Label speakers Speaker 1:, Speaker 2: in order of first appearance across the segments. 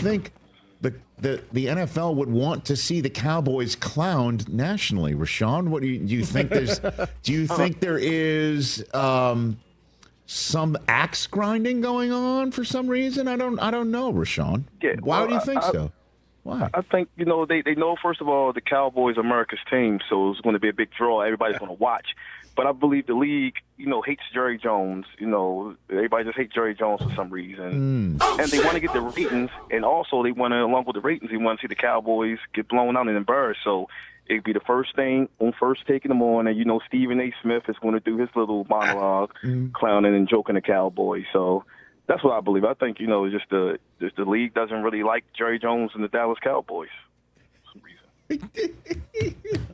Speaker 1: think the NFL would want to see the Cowboys clowned nationally? Rashawn, what do you think? Do you think there is some axe grinding going on for some reason? I don't know, Rashawn.
Speaker 2: Yeah,
Speaker 1: Why do you think so? Why?
Speaker 2: I think, they know, first of all, the Cowboys are America's team, so it's going to be a big draw. Everybody's going to watch. But I believe the league, hates Jerry Jones. Everybody just hates Jerry Jones for some reason. And they want to get the ratings, and also they want to, along with the ratings, they want to see the Cowboys get blown out and embarrassed. So it'd be the first thing on First Take in the morning. Stephen A. Smith is going to do his little monologue, clowning and joking the Cowboys. So that's what I believe. I think, just the league doesn't really like Jerry Jones and the Dallas Cowboys for some reason.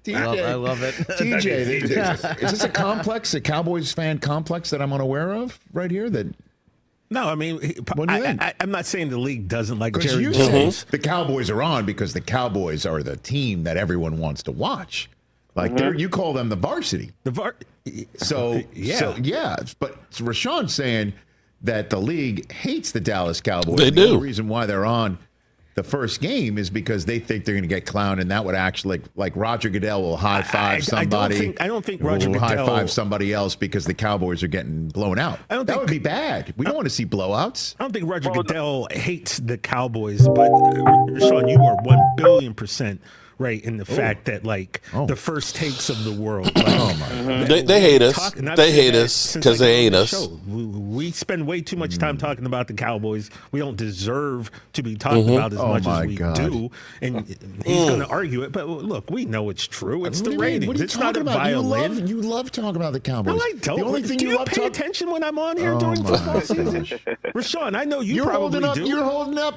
Speaker 1: TJ,
Speaker 3: I love it.
Speaker 1: TJ, is this a Cowboys fan complex that I'm unaware of right here?
Speaker 4: No, I mean,
Speaker 1: what do you think?
Speaker 4: I'm not saying the league doesn't like Jerry
Speaker 1: you
Speaker 4: Jones.
Speaker 1: The Cowboys are on because the Cowboys are the team that everyone wants to watch. Like you call them the varsity. So yeah. But Rashawn's saying that the league hates the Dallas Cowboys.
Speaker 5: They do.
Speaker 1: The only reason why they're on the first game is because they think they're going to get clowned, and that would actually, like Roger Goodell will high five somebody.
Speaker 4: I don't think Roger
Speaker 1: will
Speaker 4: Goodell
Speaker 1: high five somebody else because the Cowboys are getting blown out. That would be bad. We don't want to see blowouts.
Speaker 4: I don't think Roger Goodell hates the Cowboys, but Sean, you are 1,000,000,000% right in the fact that the first takes of the world.
Speaker 5: They hate us. They hate us because they hate us.
Speaker 4: We spend way too much time talking about the Cowboys. We don't deserve to be talked about as much as we do. And he's going to argue it. But look, we know it's true. It's the ratings. It's not a violin.
Speaker 1: You love talking about the Cowboys.
Speaker 4: No, I don't.
Speaker 1: The only thing
Speaker 4: do you pay attention when I'm on here during football season? Rashawn, I know you're probably do.
Speaker 1: You're holding up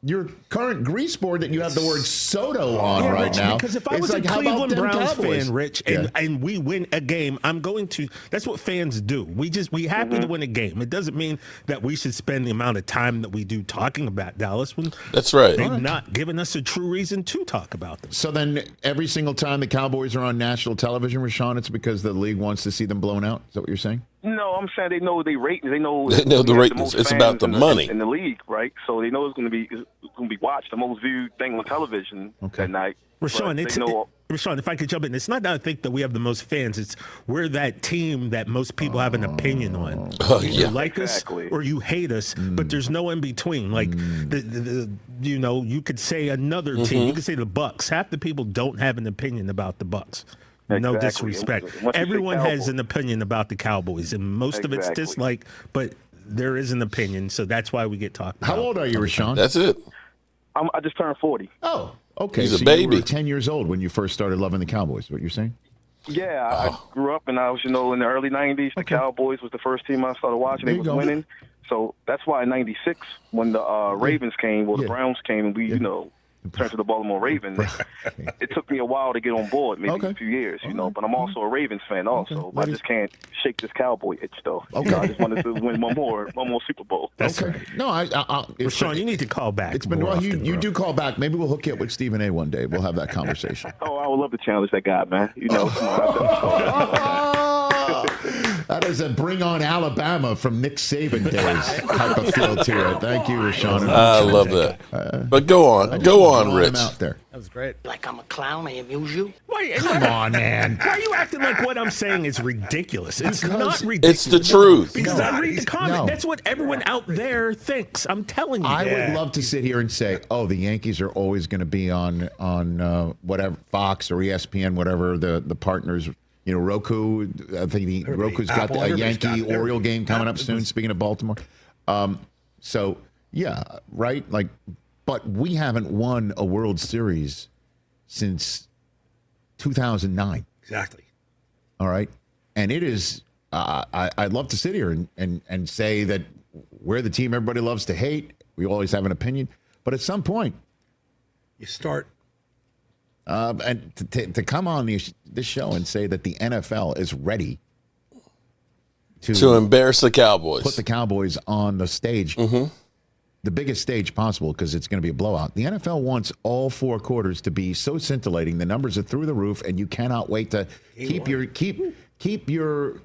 Speaker 1: your current grease board that you have the word Soto on
Speaker 4: Rich,
Speaker 1: now.
Speaker 4: Because if I was a Cleveland Browns fan, Rich, and we win a game, I'm going to. That's what fans do. We happy to win a game. It doesn't mean that we should spend the amount of time that we do talking about Dallas when
Speaker 5: that's right.
Speaker 4: They've not given us a true reason to talk about them.
Speaker 1: So then, every single time the Cowboys are on national television, Rashawn, it's because the league wants to see them blown out. Is that what you're saying?
Speaker 2: No, I'm saying they know the ratings. They know
Speaker 5: the ratings. It's about the money
Speaker 2: in the league, right? So they know it's going to be watched, the most viewed thing on television that night.
Speaker 4: Rashawn, if I could jump in, it's not that I think that we have the most fans. It's we're that team that most people have an opinion on. You like us or you hate us, but there's no in between. Like you could say another team. You could say the Bucks. Half the people don't have an opinion about the Bucks. No disrespect. Everyone has an opinion about the Cowboys, and most of it's dislike, but there is an opinion, so that's why we get talked about.
Speaker 1: How old are you, Rashawn?
Speaker 5: That's it.
Speaker 2: I just turned 40.
Speaker 1: Oh, okay.
Speaker 5: He's a baby.
Speaker 1: You were 10 years old when you first started loving the Cowboys, what you're saying?
Speaker 2: Yeah, I grew up, and I was, in the early 90s. The Cowboys was the first team I started watching. They was winning. So that's why in 96, when the Ravens came, the Browns came, and we, turned to the Baltimore Ravens. It took me a while to get on board, maybe a few years, but I'm also a Ravens fan also. But I just can't shake this Cowboy itch, though. I just wanted to win one more Super Bowl.
Speaker 4: That's right.
Speaker 1: No,
Speaker 4: Rashawn, you need to call back.
Speaker 1: It's been you do call back. Maybe we'll hook you up with Stephen A. one day. We'll have that conversation.
Speaker 2: I would love to challenge that guy, man.
Speaker 1: That is a bring on Alabama from Nick Saban days type of feel to it. Thank you, Rashawn.
Speaker 5: I love that. But go on, Rich.
Speaker 1: Out there.
Speaker 3: That was great.
Speaker 6: Like I'm a clown, I amuse you?
Speaker 1: Come on, man.
Speaker 4: Why are you acting like what I'm saying is ridiculous? It's not ridiculous.
Speaker 5: It's the truth.
Speaker 4: Because I read the comment. That's what everyone out there thinks. I'm telling you.
Speaker 1: I would love to sit here and say, the Yankees are always going to be on whatever, Fox or ESPN, whatever the partners. Roku. I think Roku's got a Yankee-Oriole game coming up soon. Speaking of Baltimore, so yeah, right. But we haven't won a World Series since 2009.
Speaker 3: Exactly.
Speaker 1: All right, and it is. I'd love to sit here and say that we're the team everybody loves to hate. We always have an opinion, but at some point,
Speaker 3: you start.
Speaker 1: And to come on this show and say that the NFL is ready
Speaker 5: to embarrass the Cowboys,
Speaker 1: put the Cowboys on the stage, the biggest stage possible, because it's going to be a blowout. The NFL wants all four quarters to be so scintillating. The numbers are through the roof, and you cannot wait to keep your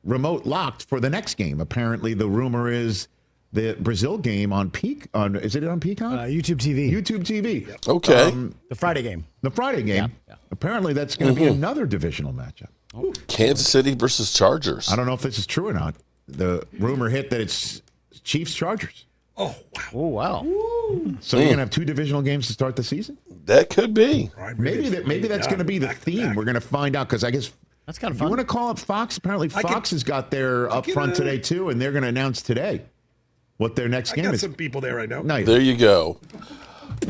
Speaker 1: remote locked for the next game. Apparently, the rumor is the Brazil game on is it on Peacock?
Speaker 7: YouTube TV.
Speaker 1: YouTube TV.
Speaker 5: Okay.
Speaker 7: The Friday game.
Speaker 1: The Friday game.
Speaker 7: Yeah.
Speaker 1: Apparently, that's going to be another divisional matchup.
Speaker 5: Kansas City versus Chargers.
Speaker 1: I don't know if this is true or not. The rumor hit that it's Chiefs Chargers.
Speaker 3: Oh, wow.
Speaker 7: Oh, wow.
Speaker 1: So you're going to have 2 divisional games to start the season?
Speaker 5: That could be.
Speaker 1: Maybe that's going to be the theme. We're going to find out because I guess
Speaker 7: That's kind of
Speaker 1: you
Speaker 7: fun.
Speaker 1: want to call up Fox? Apparently, Fox has got their up front today too, and they're going to announce today what their next game
Speaker 3: I got
Speaker 1: is.
Speaker 3: some people there right now.
Speaker 1: No,
Speaker 5: There you go.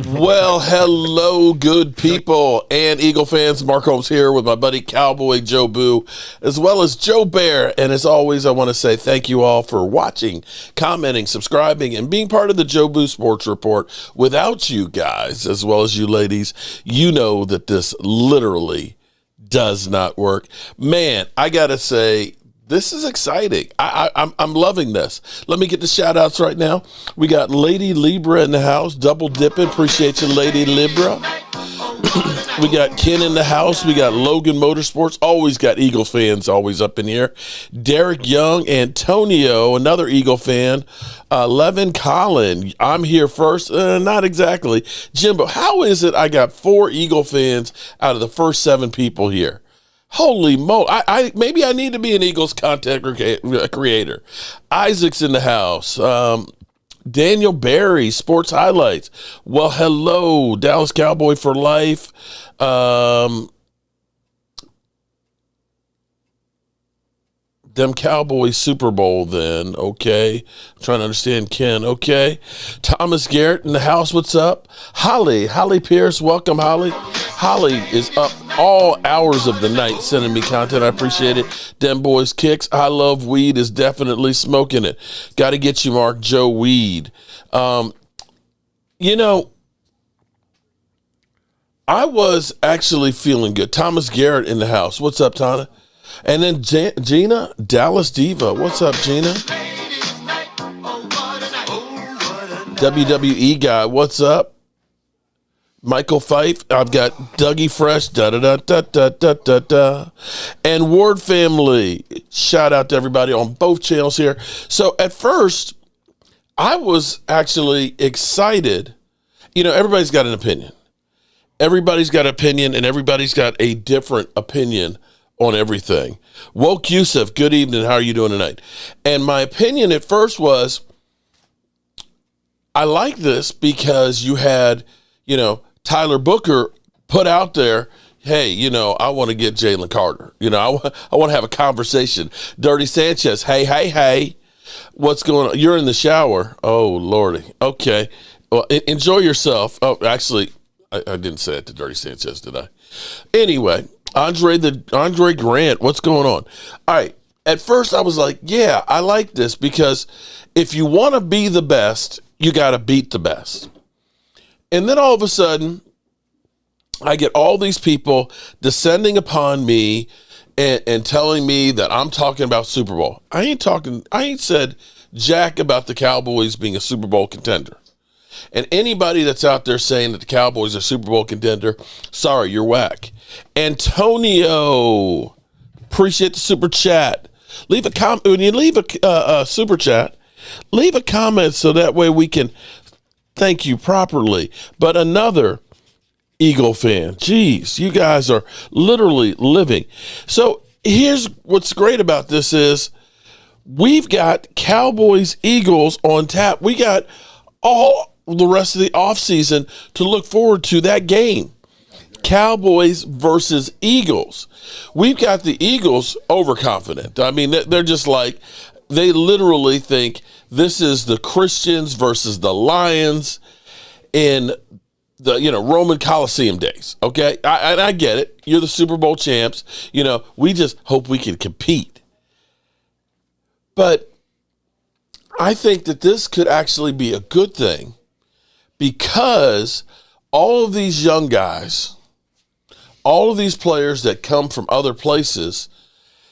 Speaker 5: Well, hello, good people and Eagle fans. Mark Holmes here with my buddy Cowboy Joe Boo, as well as Joe Bear. And as always, I want to say thank you all for watching, commenting, subscribing, and being part of the Joe Boo Sports Report. Without you guys, as well as you ladies, you know that this literally does not work. Man, I got to say, this is exciting. I'm loving this. Let me get the shout outs right now. We got Lady Libra in the house, double dipping. Appreciate you, Lady Libra. We got Ken in the house. We got Logan Motorsports. Always got Eagle fans always up in here. Derek Young, Antonio, another Eagle fan. Levin Collin, I'm here first. Not exactly. Jimbo, how is it I got 4 Eagle fans out of the first 7 people here? Holy mo! Maybe I need to be an Eagles content creator. Isaac's in the house. Daniel Barry, Sports Highlights. Well, hello, Dallas Cowboy for life. Them Cowboys Super Bowl then, okay. I'm trying to understand Ken, okay. Thomas Garrett in the house, what's up? Holly Pierce, welcome, Holly. Holly is up all hours of the night sending me content. I appreciate it. Them boys kicks. I love weed is definitely smoking it. Got to get you, Mark. Joe Weed. You know, I was actually feeling good. Thomas Garrett in the house. What's up, Tana? And then Gina, Dallas Diva. What's up, Gina? WWE guy. What's up? Michael Fife. I've got Dougie Fresh. Da-da-da-da-da-da-da. And Ward Family. Shout out to everybody on both channels here. So at first, I was actually excited. You know, everybody's got an opinion. Everybody's got an opinion, and everybody's got a different opinion on everything. Woke Yusuf, good evening. How are you doing tonight? And my opinion at first was, I like this because you had, you know, Tyler Booker put out there, hey, you know, I want to get Jalen Carter. You know, I want to have a conversation. Dirty Sanchez, hey, what's going on? You're in the shower. Oh, Lordy. Okay. Well, enjoy yourself. Oh, actually, I didn't say it to Dirty Sanchez, did I? Anyway, Andre Grant, what's going on? All right. At first, I was like, yeah, I like this because if you want to be the best, you got to beat the best. And then all of a sudden, I get all these people descending upon me and telling me that I'm talking about Super Bowl. I ain't said jack about the Cowboys being a Super Bowl contender. And anybody that's out there saying that the Cowboys are a Super Bowl contender, sorry, you're whack. Antonio, appreciate the super chat. Leave a comment. When you leave a super chat, leave a comment so that way we can thank you properly. But another Eagle fan, geez, you guys are literally living. So here's what's great about this is we've got Cowboys, Eagles on tap. We got all the rest of the offseason to look forward to that game. Cowboys versus Eagles. We've got the Eagles overconfident. I mean, they're just like, they literally think this is the Christians versus the Lions in the, you know, Roman Coliseum days. Okay. I get it. You're the Super Bowl champs. You know, we just hope we can compete. But I think that this could actually be a good thing because all of these young guys, all of these players that come from other places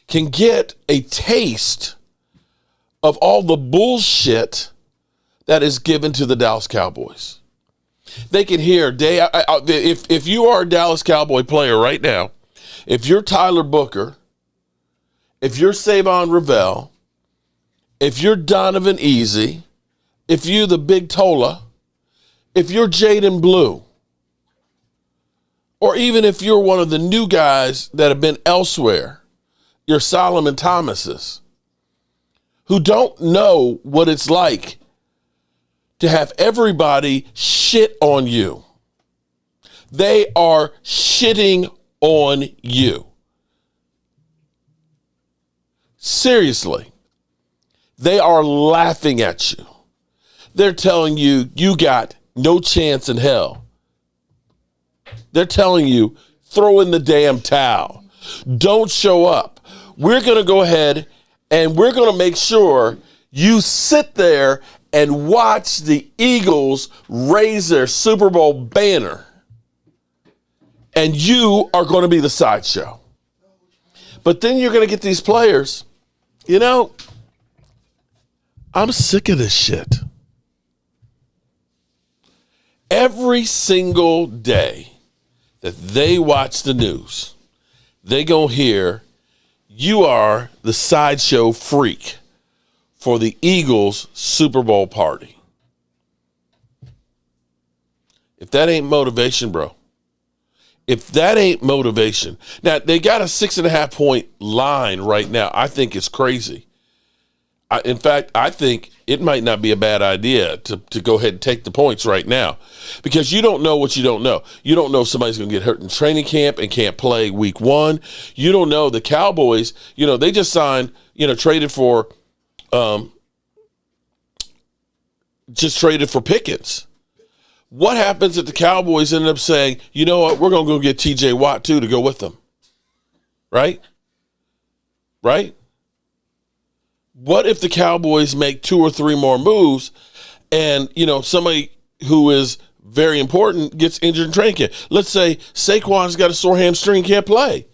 Speaker 5: can get a taste of all the bullshit that is given to the Dallas Cowboys. They can hear, if you are a Dallas Cowboy player right now, if you're Tyler Booker, if you're Savon Ravel, if you're Donovan Easy, if you're the Big Tola, if you're Jaden Blue, or even if you're one of the new guys that have been elsewhere, your Solomon Thomases, who don't know what it's like to have everybody shit on you. They are shitting on you. Seriously. They are laughing at you. They're telling you, you got no chance in hell. They're telling you, throw in the damn towel. Don't show up. We're going to go ahead and we're going to make sure you sit there and watch the Eagles raise their Super Bowl banner. And you are going to be the sideshow. But then you're going to get these players. You know, I'm sick of this shit. Every single day that they watch the news, they gonna hear you are the sideshow freak for the Eagles Super Bowl party. If that ain't motivation, bro. If that ain't motivation. Now, they got a 6.5 point line right now. I think it's crazy. In fact, I think it might not be a bad idea to go ahead and take the points right now, because you don't know what you don't know. You don't know if somebody's going to get hurt in training camp and can't play week 1. You don't know. The Cowboys, they just signed, traded for Pickens. What happens if the Cowboys end up saying, you know what, we're going to go get TJ Watt too to go with them? Right? Right? What if the Cowboys make 2 or 3 more moves and, somebody who is very important gets injured in training camp? Let's say Saquon's got a sore hamstring, can't play,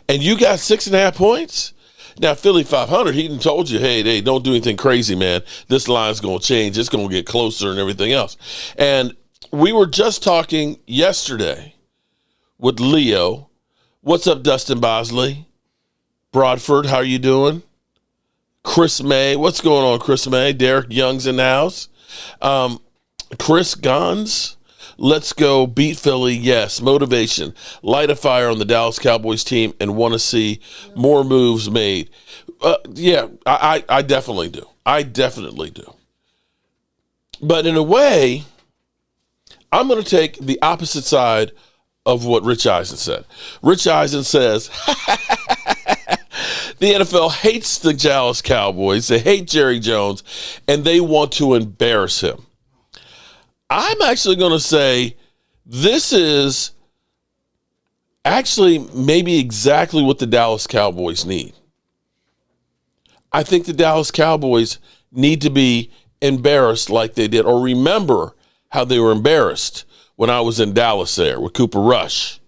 Speaker 5: and you got 6.5 points. Now, Philly 500, he told you, hey, don't do anything crazy, man. This line's going to change. It's going to get closer and everything else. And we were just talking yesterday with Leo. What's up, Dustin Bosley? Broadford, how are you doing? Chris May, what's going on, Chris May? Derek Young's in the house. Chris Gons, let's go beat Philly. Yes, motivation. Light a fire on the Dallas Cowboys team and want to see more moves made. Yeah, I definitely do. I definitely do. But in a way, I'm going to take the opposite side of what Rich Eisen said. Rich Eisen says, the NFL hates the Dallas Cowboys. They hate Jerry Jones, and they want to embarrass him. I'm actually going to say this is actually maybe exactly what the Dallas Cowboys need. I think the Dallas Cowboys need to be embarrassed like they did, or remember how they were embarrassed when I was in Dallas there with Cooper Rush.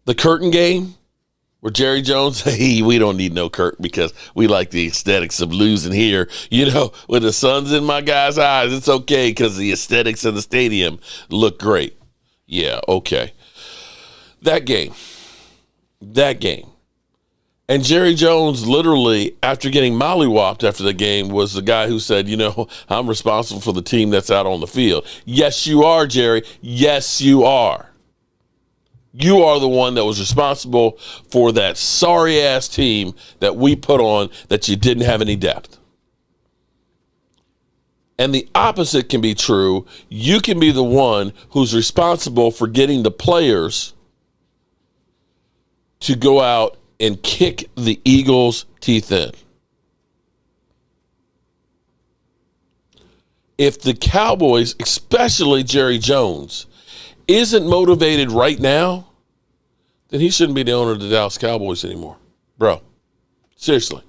Speaker 5: The curtain game where Jerry Jones, hey, we don't need no curtain because we like the aesthetics of losing here. When the sun's in my guy's eyes, it's okay because the aesthetics of the stadium look great. Yeah, okay. That game. And Jerry Jones literally, after getting mollywopped after the game, was the guy who said, I'm responsible for the team that's out on the field. Yes, you are, Jerry. Yes, you are. You are the one that was responsible for that sorry-ass team that we put on that you didn't have any depth. And the opposite can be true. You can be the one who's responsible for getting the players to go out and kick the Eagles' teeth in. If the Cowboys, especially Jerry Jones, isn't motivated right now, then he shouldn't be the owner of the Dallas Cowboys anymore. Bro, seriously.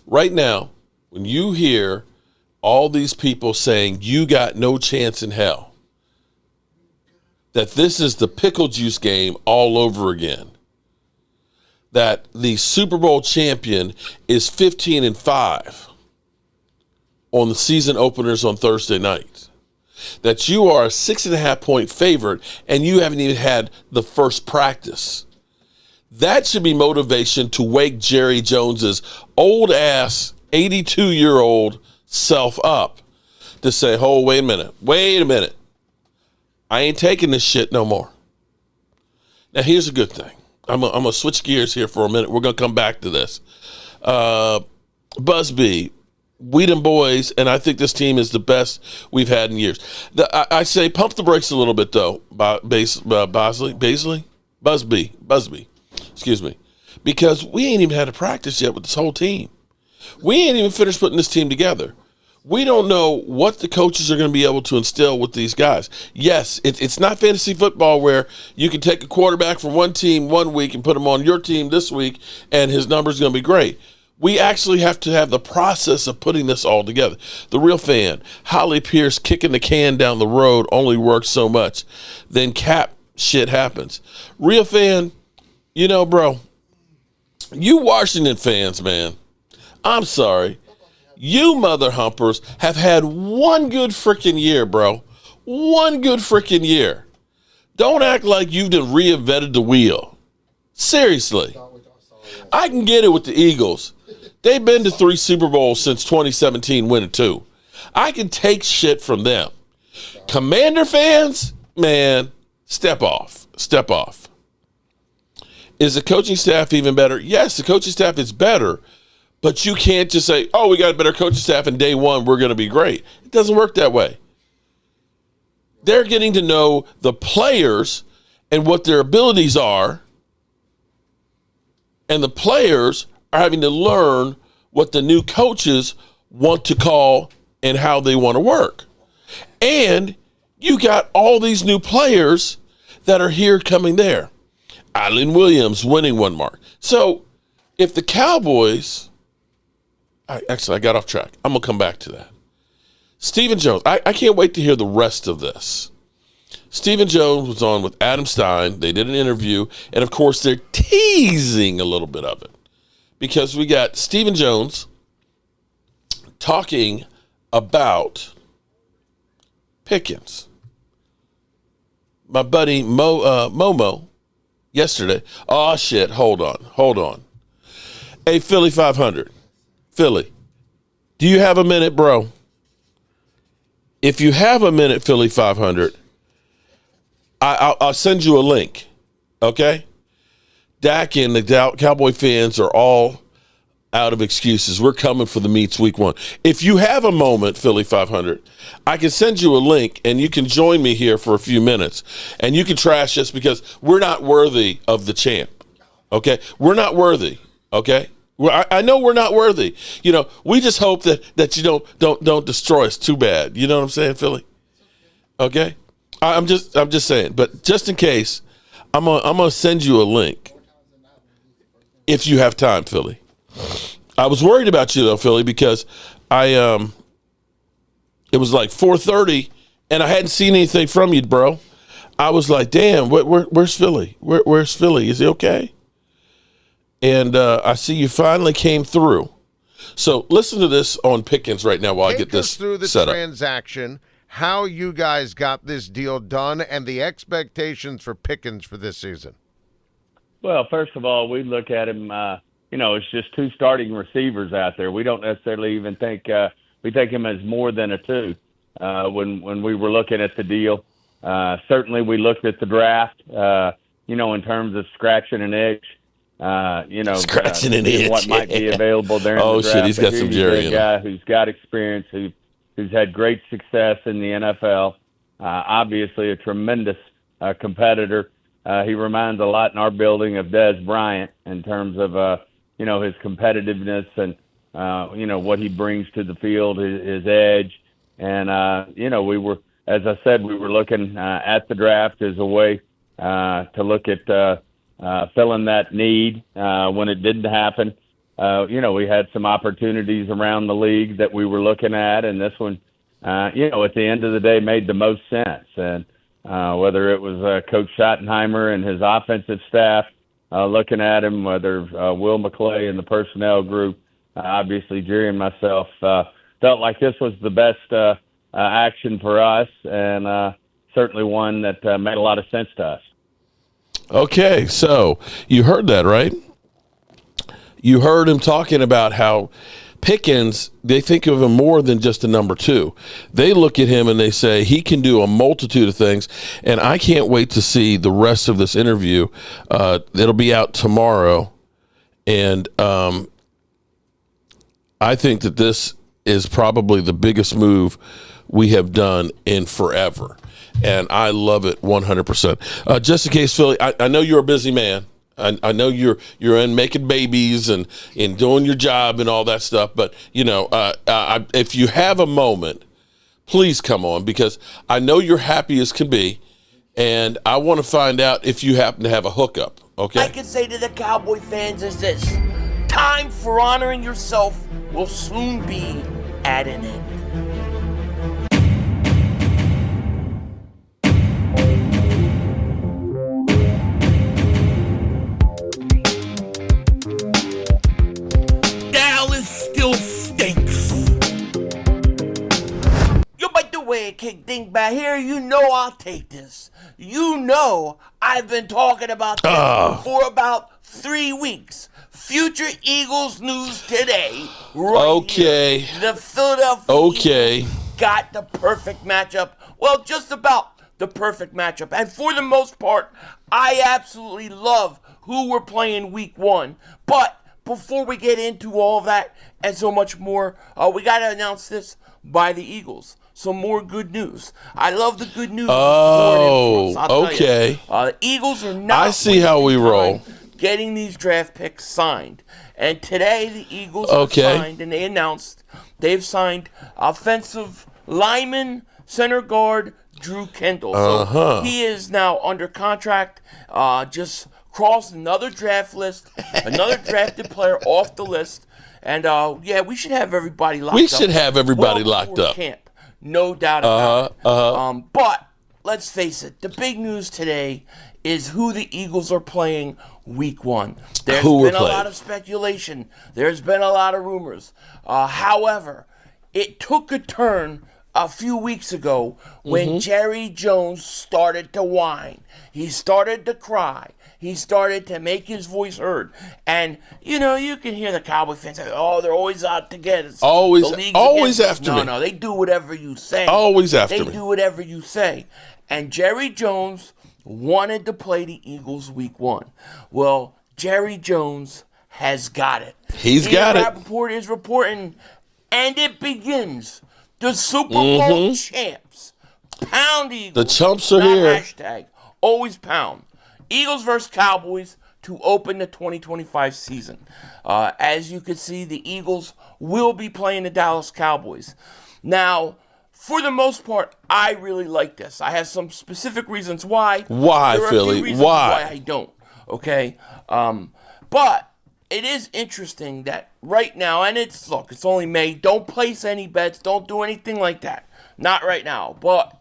Speaker 5: Right now, when you hear all these people saying you got no chance in hell, that this is the pickle juice game all over again, that the Super Bowl champion is 15-5 on the season openers on Thursday night, that you are a 6.5 point favorite and you haven't even had the first practice. That should be motivation to wake Jerry Jones's old ass 82-year-old self up to say, oh, wait a minute. I ain't taking this shit no more. Now, here's a good thing. I'm going to switch gears here for a minute. We're going to come back to this. Busby, we them boys, and I think this team is the best we've had in years. I say pump the brakes a little bit, though, Busby, excuse me, because we ain't even had a practice yet with this whole team. We ain't even finished putting this team together. We don't know what the coaches are going to be able to instill with these guys. Yes, it's not fantasy football where you can take a quarterback from one team one week and put him on your team this week, and his number's going to be great. We actually have to have the process of putting this all together. The real fan, Holly Pierce kicking the can down the road only works so much. Then cap shit happens. Real fan, bro, you Washington fans, man, I'm sorry. You mother humpers have had one good freaking year, bro. One good freaking year. Don't act like you've done reinvented the wheel. Seriously. I can get it with the Eagles. They've been to 3 Super Bowls since 2017, winning 2. I can take shit from them. Commander fans, man, step off. Step off. Is the coaching staff even better? Yes, the coaching staff is better. But you can't just say, oh, we got a better coaching staff and day one, we're going to be great. It doesn't work that way. They're getting to know the players and what their abilities are. And the players are having to learn what the new coaches want to call and how they want to work. And you got all these new players that are here coming there. Allen Williams winning one mark. So if the Cowboys... I got off track. I'm going to come back to that. Stephen Jones. I can't wait to hear the rest of this. Stephen Jones was on with Adam Stein. They did an interview. And, of course, they're teasing a little bit of it. Because we got Stephen Jones talking about Pickens. My buddy Momo yesterday. Oh, shit. Hold on. Hey, Philly 500. Philly, do you have a minute, bro? If you have a minute, Philly 500, I'll send you a link, okay? Dak and the Cowboy fans are all out of excuses. We're coming for the meets week 1. If you have a moment, Philly 500, I can send you a link, and you can join me here for a few minutes, and you can trash us because we're not worthy of the champ, okay? We're not worthy, okay? I know we're not worthy. We just hope that you don't destroy us too bad. You know what I'm saying, Philly? Okay? I'm just saying. But just in case, I'm gonna send you a link if you have time, Philly. I was worried about you though, Philly, because it was like 4:30 and I hadn't seen anything from you, bro. I was like, damn, where's Philly? Where's Philly? Is he okay? And I see you finally came through. So listen to this on Pickens right now while I get this set up.
Speaker 7: Take us through the transaction, how you guys got this deal done, and the expectations for Pickens for this season.
Speaker 8: Well, first of all, we look at him, it's just 2 starting receivers out there. We don't necessarily even think we take him as more than a 2 when we were looking at the deal. Certainly we looked at the draft, in terms of scratching an itch.
Speaker 5: Scratching an itch.
Speaker 8: What might be available there in the draft.
Speaker 5: Shit, he's got some Jerry in him.
Speaker 8: Guy who's got experience, who's had great success in the NFL. Obviously a tremendous competitor. He reminds a lot in our building of Dez Bryant in terms of, his competitiveness and, what he brings to the field, his edge. And, we were, as I said, we were looking at the draft as a way to look at filling that need when it didn't happen. We had some opportunities around the league that we were looking at, and this one, at the end of the day, made the most sense. And whether it was Coach Schottenheimer and his offensive staff looking at him, whether Will McClay and the personnel group, obviously Jerry and myself, felt like this was the best action for us, and certainly one that made a lot of sense to us.
Speaker 5: Okay, so you heard that, right? You heard him talking about how Pickens, they think of him more than just a number 2. They look at him and they say he can do a multitude of things, and I can't wait to see the rest of this interview. It'll be out tomorrow, and I think that this is probably the biggest move we have done in forever, and I love it 100%. Just in case, Philly, I know you're a busy man. I know you're in making babies and in doing your job and all that stuff, but if you have a moment, please come on, because I know you're happy as can be, and I want to find out if you happen to have a hookup. Okay.
Speaker 9: I can say to the Cowboy fans is this: time for honoring yourself will soon be at an end. Dallas still stinks. Yo, by the way, kick thing back here, you know I'll take this. You know I've been talking about this for about 3 weeks. Future Eagles news today.
Speaker 5: Okay.
Speaker 9: Here. The Philadelphia Eagles got the perfect matchup. Well, just about the perfect matchup. And for the most part, I absolutely love who we're playing week 1. But before we get into all of that and so much more, we got to announce this by the Eagles. Some more good news. I love the good news.
Speaker 5: Okay.
Speaker 9: The Eagles are not.
Speaker 5: I see how we roll.
Speaker 9: Getting these draft picks signed. And today the Eagles have signed, and they announced they've signed offensive lineman, center guard Drew Kendall. So he is now under contract. Just crossed another draft list, another drafted player off the list. And we should have everybody locked up.
Speaker 5: We should have everybody locked up.
Speaker 9: Camp. No doubt about it. But let's face it, the big news today is who the Eagles are playing week 1. There's been a lot of speculation. There's been a lot of rumors. However, it took a turn a few weeks ago when Jerry Jones started to whine. He started to cry. He started to make his voice heard. And, you can hear the Cowboy fans say, they're always out to get us.
Speaker 5: Always after me.
Speaker 9: No, they do whatever you say.
Speaker 5: Always after me.
Speaker 9: They do whatever you say. And Jerry Jones wanted to play the Eagles week 1. Well, Jerry Jones has got it.
Speaker 5: He's got it.
Speaker 9: Rappaport is reporting, and it begins. The Super Bowl champs. Pound Eagles.
Speaker 5: The chumps are here.
Speaker 9: Hashtag always pound. Eagles versus Cowboys to open the 2025 season. As you can see, the Eagles will be playing the Dallas Cowboys. Now, for the most part, I really like this. I have some specific reasons why.
Speaker 5: Why,
Speaker 9: there are
Speaker 5: Philly?
Speaker 9: A few reasons why I don't. Okay? But it is interesting that right now, and it's only May. Don't place any bets. Don't do anything like that. Not right now. But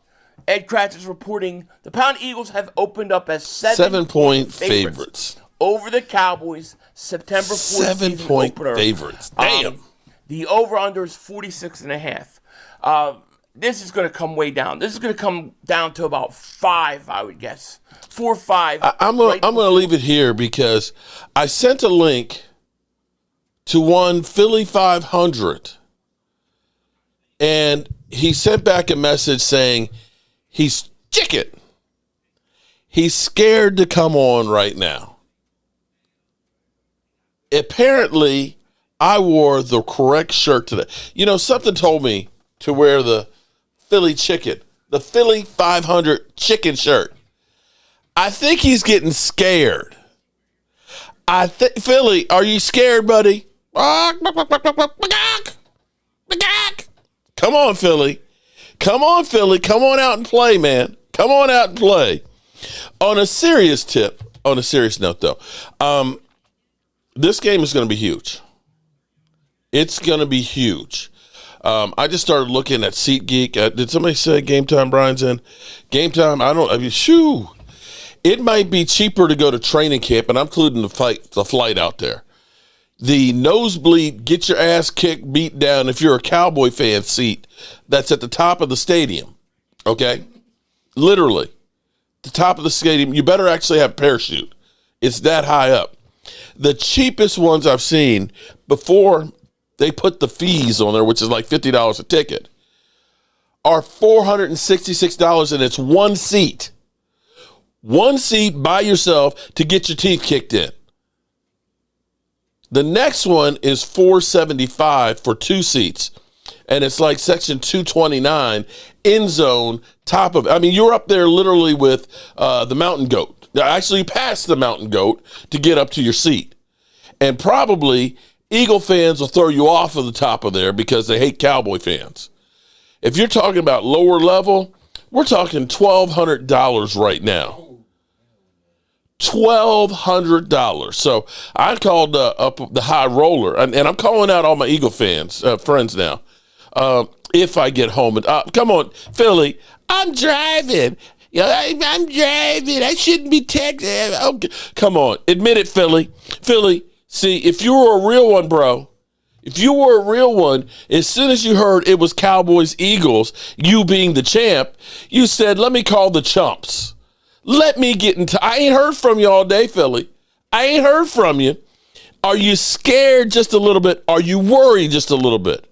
Speaker 9: Ed Kratz is reporting the Pound Eagles have opened up as 7-point favorites over the Cowboys September 4th
Speaker 5: 7-point favorites. Damn.
Speaker 9: The over-under is 46.5. This is going to come way down. This is going to come down to about 5, I would guess. 4 or 5.
Speaker 5: I'm going to leave it here because I sent a link to one Philly 500, and he sent back a message saying he's chicken. He's scared to come on right now. Apparently, I wore the correct shirt today. Something told me to wear the Philly chicken, the Philly 500 chicken shirt. I think he's getting scared. Philly, are you scared, buddy? Come on, Philly. Come on, Philly. Come on out and play, man. Come on out and play. On a serious note, though, this game is going to be huge. It's going to be huge. I just started looking at SeatGeek. Did somebody say Game Time Brian's in? Game Time, it might be cheaper to go to training camp, and I'm including the flight out there. The nosebleed, get your ass kicked, beat down, if you're a Cowboy fan seat, that's at the top of the stadium, okay? Literally, the top of the stadium. You better actually have a parachute. It's that high up. The cheapest ones I've seen before they put the fees on there, which is like $50 a ticket, are $466, and it's one seat. One seat by yourself to get your teeth kicked in. The next one is $475 for 2 seats. And it's like section 229, end zone, top of it. I mean, you're up there literally with the mountain goat. Actually, past the mountain goat to get up to your seat. And probably Eagle fans will throw you off of the top of there because they hate Cowboy fans. If you're talking about lower level, we're talking $1,200 right now. $1,200. So I called up the high roller, and I'm calling out all my Eagle fans, friends now. If I get home, and come on, Philly, I'm driving. I'm driving. I shouldn't be texting. Okay. Come on, admit it, Philly. Philly, see, if you were a real one, bro, if you were a real one, as soon as you heard it was Cowboys Eagles, you being the champ, you said, let me call the chumps. Let me get into. I ain't heard from you all day, Philly. I ain't heard from you. Are you scared just a little bit? Are you worried just a little bit?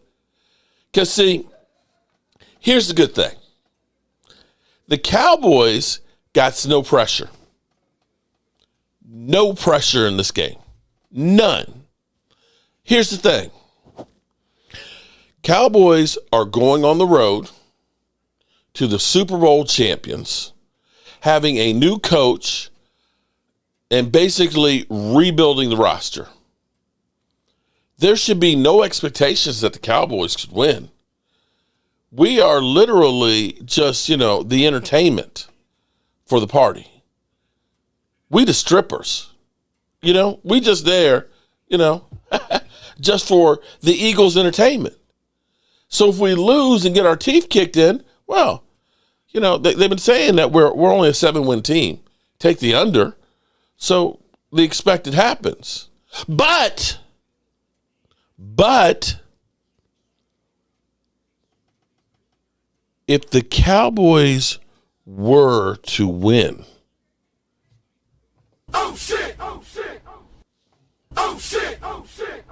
Speaker 5: Because, see, here's the good thing. The Cowboys got no pressure. No pressure in this game. None. Here's the thing. Cowboys are going on the road to the Super Bowl champions, having a new coach, and basically rebuilding the roster. There should be no expectations that the Cowboys could win. We are literally just, the entertainment for the party. We the strippers. We just there, just for the Eagles' entertainment. So if we lose and get our teeth kicked in, well, they've been saying that we're only a 7-win team. Take the under. So the expected happens. But if the Cowboys were to win, oh shit, oh shit, oh shit, oh shit,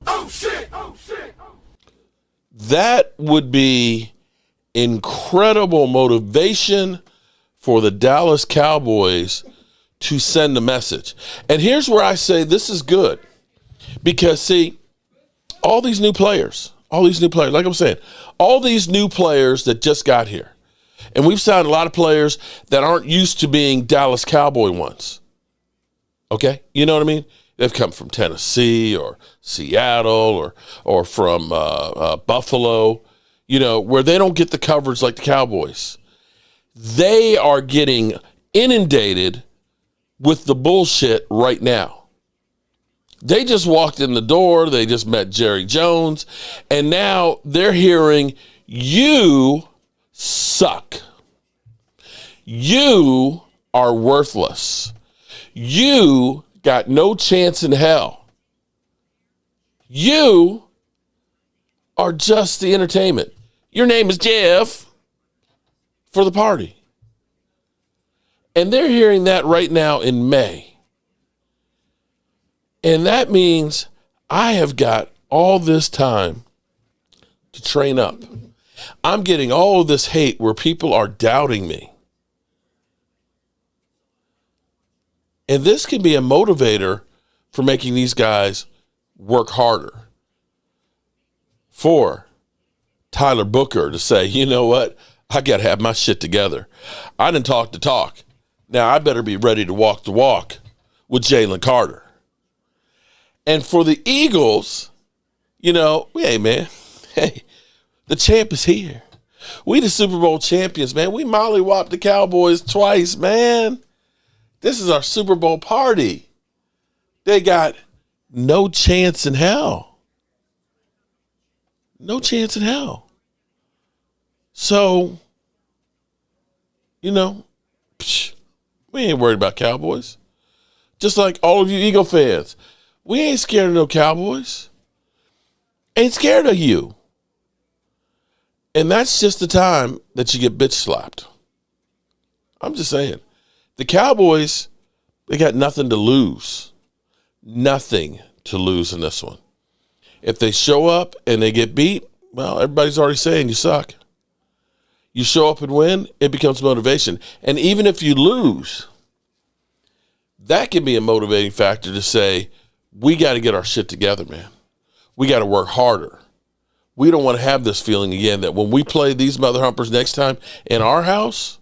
Speaker 5: oh shit, oh shit, that would be incredible motivation for the Dallas Cowboys to send a message. And here's where I say this is good. Because, see, all these new players, like I'm saying, all these new players that just got here, and we've signed a lot of players that aren't used to being Dallas Cowboy ones. Okay? You know what I mean? They've come from Tennessee or Seattle or from Buffalo, where they don't get the coverage like the Cowboys. They are getting inundated with the bullshit right now. They just walked in the door. They just met Jerry Jones. And now they're hearing, you suck. You are worthless. You got no chance in hell. You are just the entertainment. Your name is Jeff for the party. And they're hearing that right now in May. And that means I have got all this time to train up. I'm getting all of this hate where people are doubting me. And this can be a motivator for making these guys work harder. For Tyler Booker to say, you know what? I got to have my shit together. I didn't talk the talk. Now I better be ready to walk the walk with Jalen Carter. And for the Eagles, hey, man, the champ is here. We the Super Bowl champions, man. We mollywopped the Cowboys twice, man. This is our Super Bowl party. They got no chance in hell. No chance in hell. So, we ain't worried about Cowboys. Just like all of you Eagle fans. We ain't scared of no Cowboys. Ain't scared of you. And that's just the time that you get bitch slapped. I'm just saying. The Cowboys, they got nothing to lose. Nothing to lose in this one. If they show up and they get beat, well, everybody's already saying you suck. You show up and win, it becomes motivation. And even if you lose, that can be a motivating factor to say, we got to get our shit together, man. We got to work harder. We don't want to have this feeling again that when we play these mother humpers next time in our house,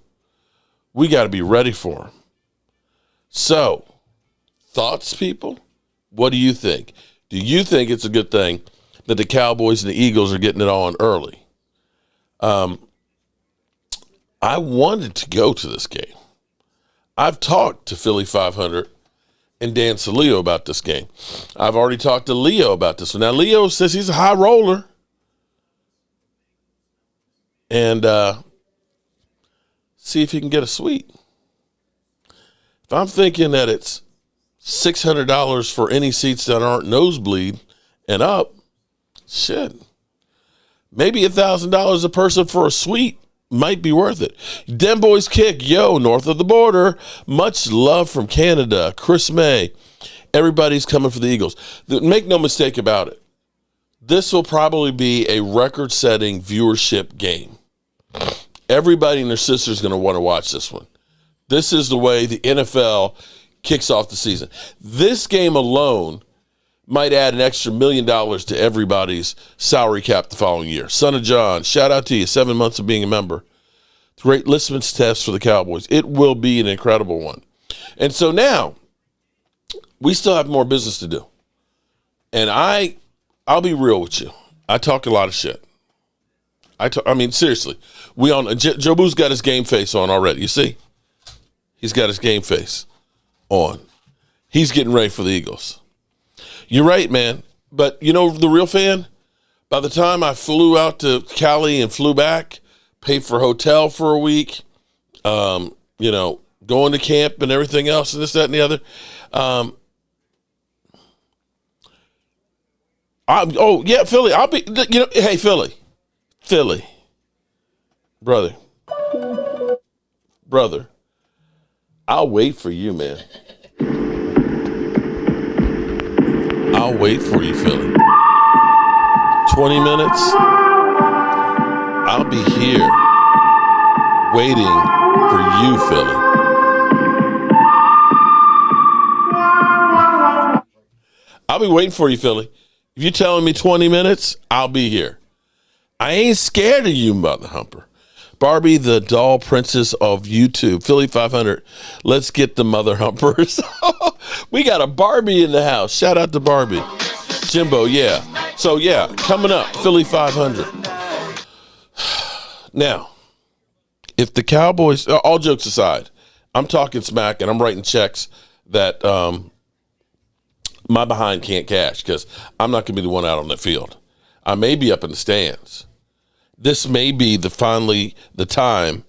Speaker 5: we got to be ready for them. So, thoughts, people? What do you think? Do you think it's a good thing that the Cowboys and the Eagles are getting it on early? I wanted to go to this game. I've talked to Philly 500 and Dan Salio about this game. I've already talked to Leo about this one. Now, Leo says he's a high roller. And see if he can get a suite. If I'm thinking that it's $600 for any seats that aren't nosebleed and up, shit. Maybe $1,000 a person for a suite might be worth it. Den Boys Kick, yo, north of the border. Much love from Canada. Chris May. Everybody's coming for the Eagles. Make no mistake about it. This will probably be a record-setting viewership game. Everybody and their sister is going to want to watch this one. This is the way the NFL kicks off the season. This game alone might add an extra $1 million to everybody's salary cap the following year. Son of John, shout out to you. 7 months of being a member. Great litmus test for the Cowboys. It will be an incredible one. And so now, we still have more business to do. And I'll be real with you. I talk a lot of shit. I mean, seriously. Joe Boo's got his game face on already. You see? He's got his game face on. He's getting ready for the Eagles. You're right, man. But you know the real fan? By the time I flew out to Cali and flew back, paid for a hotel for a week, going to camp and everything else and this, that, and the other. Philly. I'll be, hey, Philly. Brother. I'll wait for you, man. I'll wait for you, Philly. 20 minutes. I'll be here waiting for you, Philly. I'll be waiting for you, Philly. If you're telling me 20 minutes, I'll be here. I ain't scared of you, mother humper. Barbie, the doll princess of YouTube. Philly 500. Let's get the mother humpers. We got a Barbie in the house. Shout out to Barbie. Jimbo, yeah. So, yeah, coming up, Philly 500. Now, if the Cowboys, all jokes aside, I'm talking smack and I'm writing checks that my behind can't cash because I'm not going to be the one out on the field. I may be up in the stands. This may be finally the time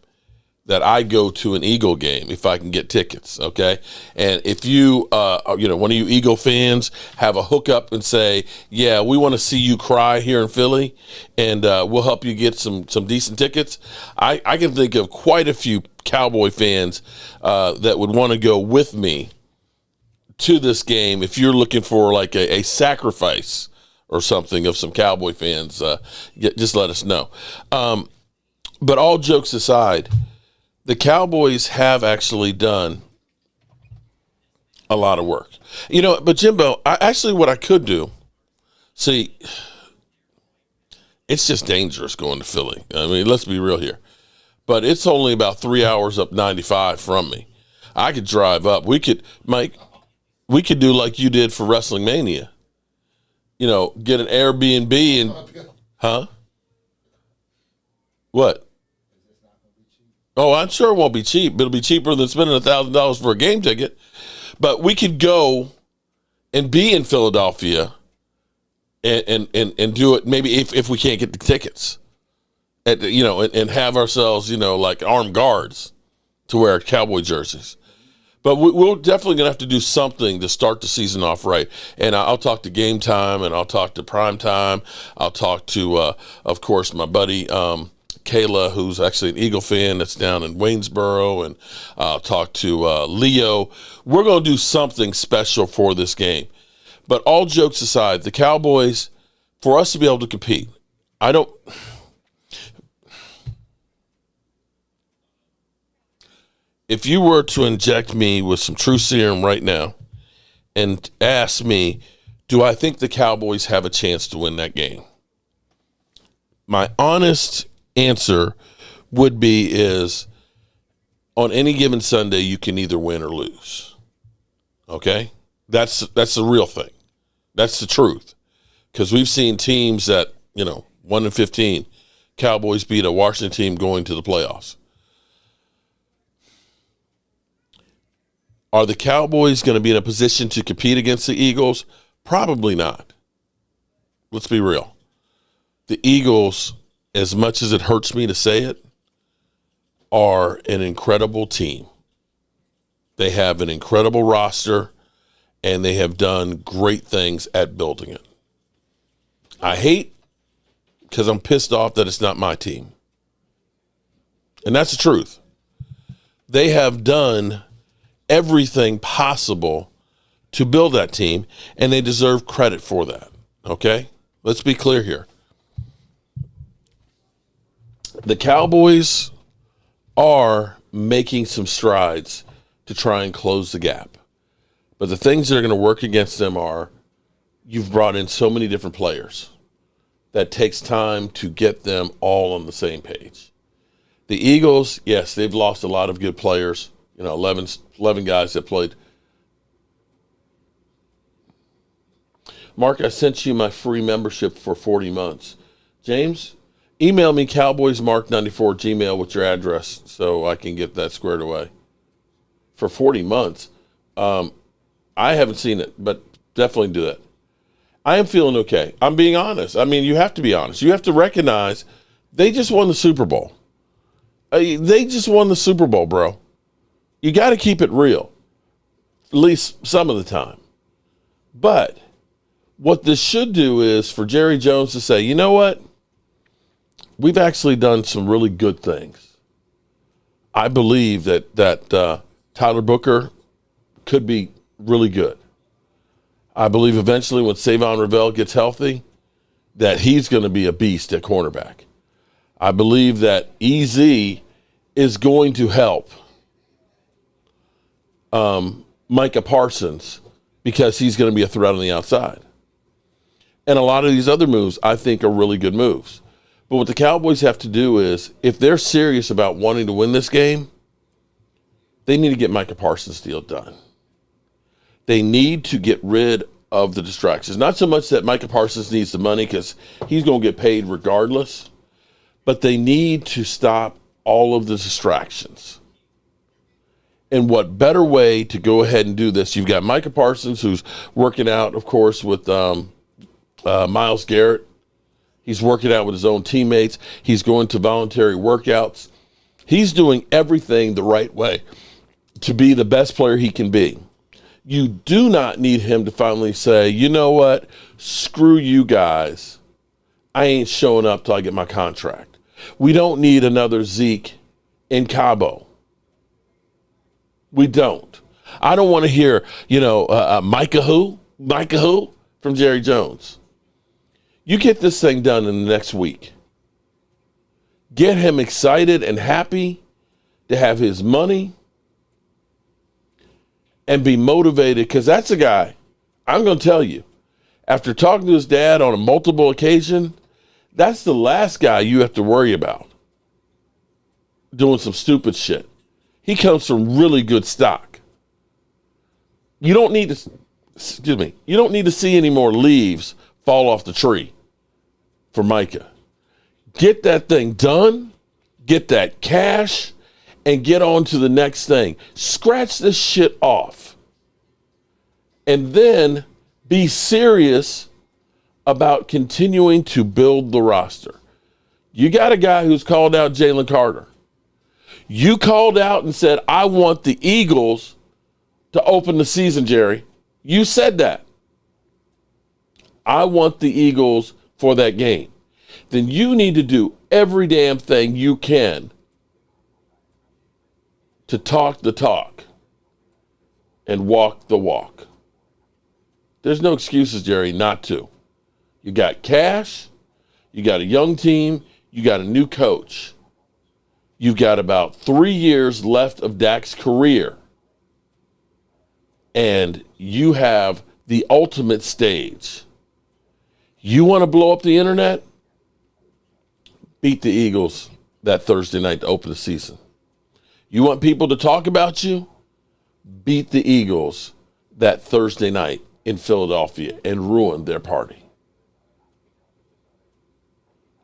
Speaker 5: that I go to an Eagle game if I can get tickets, okay? And if you, one of you Eagle fans have a hookup and say, yeah, we want to see you cry here in Philly, and we'll help you get some decent tickets, I can think of quite a few Cowboy fans that would want to go with me to this game if you're looking for like a sacrifice or something of some Cowboy fans, just let us know. But all jokes aside, the Cowboys have actually done a lot of work. But Jimbo, what I could do, see, it's just dangerous going to Philly. I mean, let's be real here. But it's only about 3 hours up 95 from me. I could drive up. Mike, we could do like you did for Wrestling Mania. Get an Airbnb and, huh? What? Oh, I'm sure it won't be cheap, but it'll be cheaper than spending $1,000 for a game ticket. But we could go and be in Philadelphia and do it maybe if we can't get the tickets, and have ourselves, like armed guards to wear Cowboy jerseys. But we're definitely going to have to do something to start the season off right. And I'll talk to Game Time, and I'll talk to Prime Time. I'll talk to, of course, my buddy Kayla, who's actually an Eagle fan that's down in Waynesboro, and I'll talk to Leo. We're going to do something special for this game. But all jokes aside, the Cowboys for us to be able to compete, if you were to inject me with some true serum right now and ask me, do I think the Cowboys have a chance to win that game? My honest answer would be is on any given Sunday, you can either win or lose. Okay? That's the real thing. That's the truth. Because we've seen teams that, 1-15, Cowboys beat a Washington team going to the playoffs. Are the Cowboys going to be in a position to compete against the Eagles? Probably not. Let's be real. The Eagles, as much as it hurts me to say it, are an incredible team. They have an incredible roster, and they have done great things at building it. I hate because I'm pissed off that it's not my team. And that's the truth. They have done everything possible to build that team, and they deserve credit for that. Okay? Let's be clear here. The Cowboys are making some strides to try and close the gap. But the things that are going to work against them are you've brought in so many different players that takes time to get them all on the same page. The Eagles, yes, they've lost a lot of good players, 11 guys that played. Mark, I sent you my free membership for 40 months. James, email me cowboysmark94@gmail with your address so I can get that squared away. For 40 months. I haven't seen it, but definitely do that. I am feeling okay. I'm being honest. I mean, you have to be honest. You have to recognize they just won the Super Bowl. They just won the Super Bowl, bro. You got to keep it real, at least some of the time. But what this should do is for Jerry Jones to say, you know what? We've actually done some really good things. I believe that Tyler Booker could be really good. I believe eventually when Savon Ravel gets healthy, that he's going to be a beast at cornerback. I believe that EZ is going to help Micah Parsons because he's going to be a threat on the outside. And a lot of these other moves I think are really good moves. But what the Cowboys have to do is, if they're serious about wanting to win this game, they need to get Micah Parsons' deal done. They need to get rid of the distractions. Not so much that Micah Parsons needs the money because he's going to get paid regardless, but they need to stop all of the distractions. And what better way to go ahead and do this? You've got Micah Parsons, who's working out, of course, with Myles Garrett. He's working out with his own teammates. He's going to voluntary workouts. He's doing everything the right way to be the best player he can be. You do not need him to finally say, you know what, screw you guys. I ain't showing up till I get my contract. We don't need another Zeke in Cabo. We don't. I don't want to hear, Micah who from Jerry Jones. You get this thing done in the next week. Get him excited and happy to have his money and be motivated, because that's a guy, I'm going to tell you, after talking to his dad on a multiple occasion, that's the last guy you have to worry about doing some stupid shit. He comes from really good stock. You don't need to see any more leaves fall off the tree for Micah. Get that thing done, get that cash, and get on to the next thing. Scratch this shit off. And then be serious about continuing to build the roster. You got a guy who's called out Jalen Carter. You called out and said, I want the Eagles to open the season, Jerry. You said that. I want the Eagles for that game. Then you need to do every damn thing you can to talk the talk and walk the walk. There's no excuses, Jerry, not to. You got cash. You got a young team. You got a new coach. You've got about 3 years left of Dak's career. And you have the ultimate stage. You want to blow up the internet? Beat the Eagles that Thursday night to open the season. You want people to talk about you? Beat the Eagles that Thursday night in Philadelphia and ruin their party.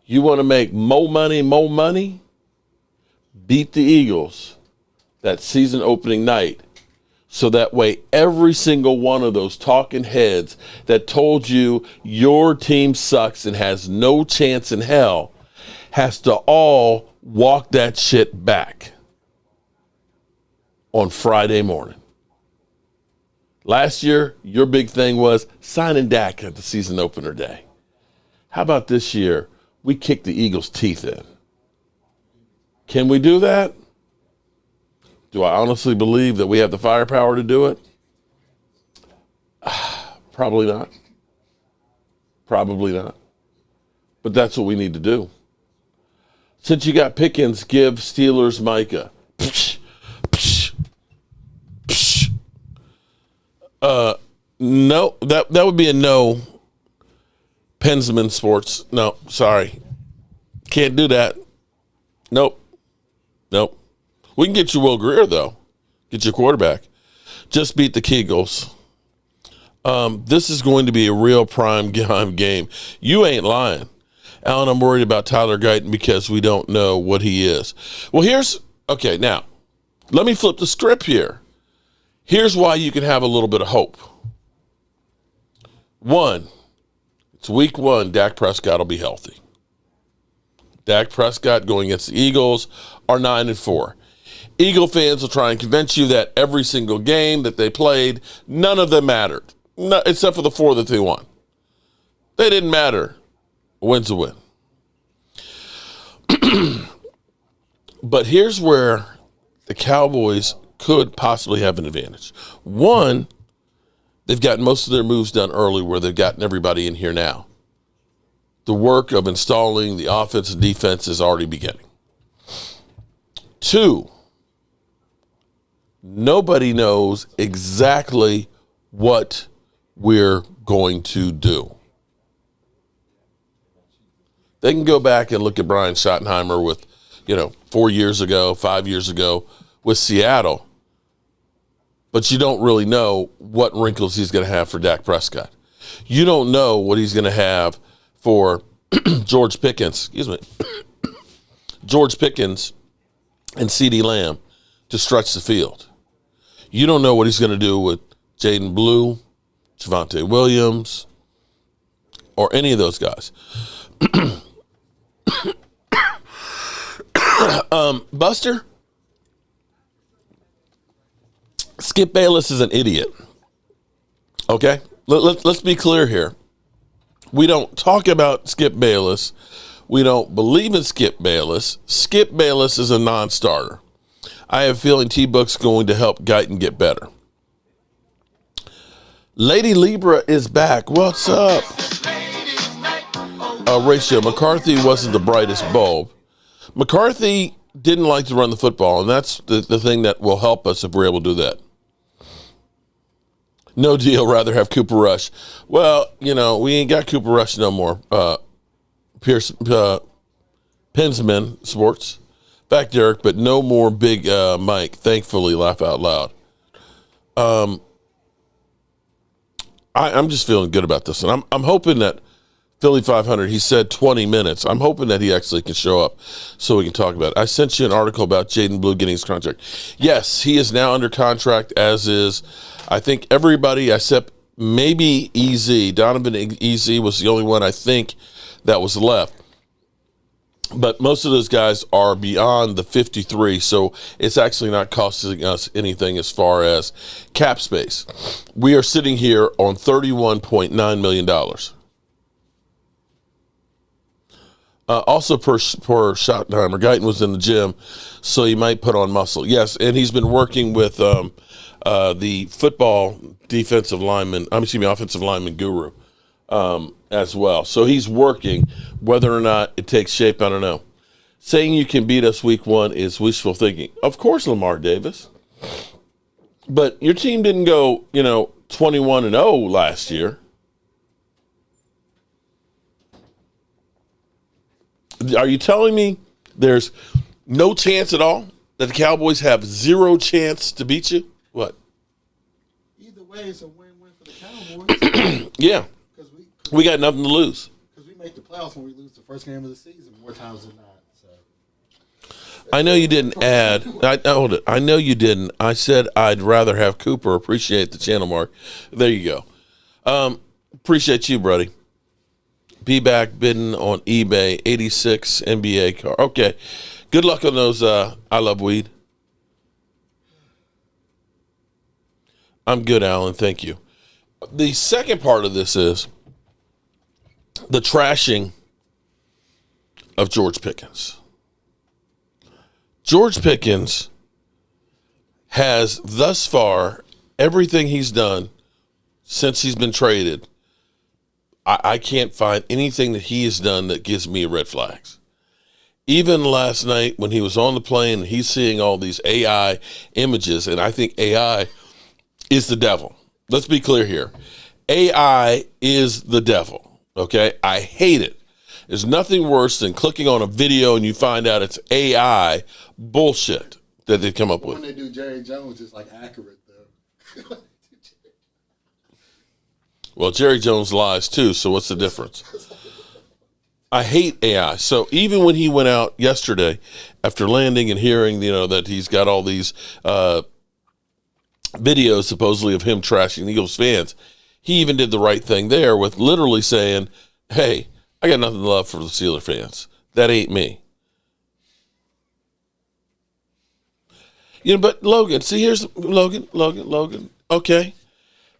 Speaker 5: You want to make more money? Beat the Eagles that season opening night. So that way, every single one of those talking heads that told you your team sucks and has no chance in hell has to all walk that shit back on Friday morning. Last year, your big thing was signing Dak at the season opener day. How about this year? We kick the Eagles' teeth in. Can we do that? Do I honestly believe that we have the firepower to do it? Probably not. Probably not. But that's what we need to do. Since you got Pickens, give Steelers Micah. No, that would be a no. Pensman Sports. No, sorry. Can't do that. Nope. We can get you Will Grier, though. Get your quarterback. Just beat the Kegels. This is going to be a real prime game. You ain't lying. Alan, I'm worried about Tyler Guyton because we don't know what he is. Well, okay, now, let me flip the script here. Here's why you can have a little bit of hope. One, it's week 1, Dak Prescott will be healthy. Dak Prescott going against the Eagles are 9-4. Eagle fans will try and convince you that every single game that they played, none of them mattered, except for the 4 that they won. They didn't matter. A win's a win. But here's where the Cowboys could possibly have an advantage. One, they've gotten most of their moves done early where they've gotten everybody in here now. The work of installing the offense and defense is already beginning. 2, nobody knows exactly what we're going to do. They can go back and look at Brian Schottenheimer with, 4 years ago, 5 years ago with Seattle, but you don't really know what wrinkles he's going to have for Dak Prescott. You don't know what he's going to have for George Pickens and CeeDee Lamb to stretch the field. You don't know what he's going to do with Jaden Blue, Javonte Williams, or any of those guys. Buster, Skip Bayless is an idiot. Okay? Let's be clear here. We don't talk about Skip Bayless. We don't believe in Skip Bayless. Skip Bayless is a non-starter. I have a feeling T-Book's going to help Guyton get better. Lady Libra is back. What's up? Ratio, McCarthy wasn't the brightest bulb. McCarthy didn't like to run the football, and that's the thing that will help us if we're able to do that. No deal, rather have Cooper Rush. Well, we ain't got Cooper Rush no more. Pensman Sports. Back, Derek, but no more Big Mike. Thankfully, laugh out loud. I'm just feeling good about this, and I'm hoping that Philly 500, he said 20 minutes. I'm hoping that he actually can show up so we can talk about it. I sent you an article about Jaden Blue getting his contract. Yes, he is now under contract, as is, I think, everybody except maybe EZ. Donovan EZ was the only one I think that was left. But most of those guys are beyond the 53, so it's actually not costing us anything as far as cap space. We are sitting here on $31.9 million. Also, per Schottenheimer, Guyton was in the gym, so he might put on muscle. Yes, and he's been working with the football offensive lineman guru, as well. So he's working. Whether or not it takes shape, I don't know. Saying you can beat us week 1 is wishful thinking. Of course, Lamar Davis. But your team didn't go, 21-0 last year. Are you telling me there's no chance at all that the Cowboys have zero chance to beat you? What?
Speaker 10: Either way, it's a win-win for the Cowboys.
Speaker 5: Yeah. We got nothing to lose.
Speaker 10: Because we make the playoffs when we lose the first game of the season more times than not. So.
Speaker 5: I know you didn't add. Hold it. I know you didn't. I said I'd rather have Cooper. Appreciate the channel mark. There you go. Appreciate you, buddy. Be back bidding on eBay. 86 NBA car. Okay. Good luck on those. I love weed. I'm good, Alan. Thank you. The second part of this is the trashing of George Pickens. George Pickens has thus far, everything he's done since he's been traded, I can't find anything that he has done that gives me red flags. Even last night when he was on the plane and he's seeing all these AI images, and I think AI is the devil. Let's be clear here. AI is the devil, okay? I hate it. There's nothing worse than clicking on a video and you find out it's AI bullshit that they come up with.
Speaker 10: When they do Jerry Jones, it's like accurate, though.
Speaker 5: Well, Jerry Jones lies too, so what's the difference? I hate AI. So even when he went out yesterday after landing and hearing, that he's got all these videos supposedly of him trashing the Eagles fans, he even did the right thing there with literally saying, hey, I got nothing to love for the Steeler fans. That ain't me. But Logan, see, here's Logan. Okay.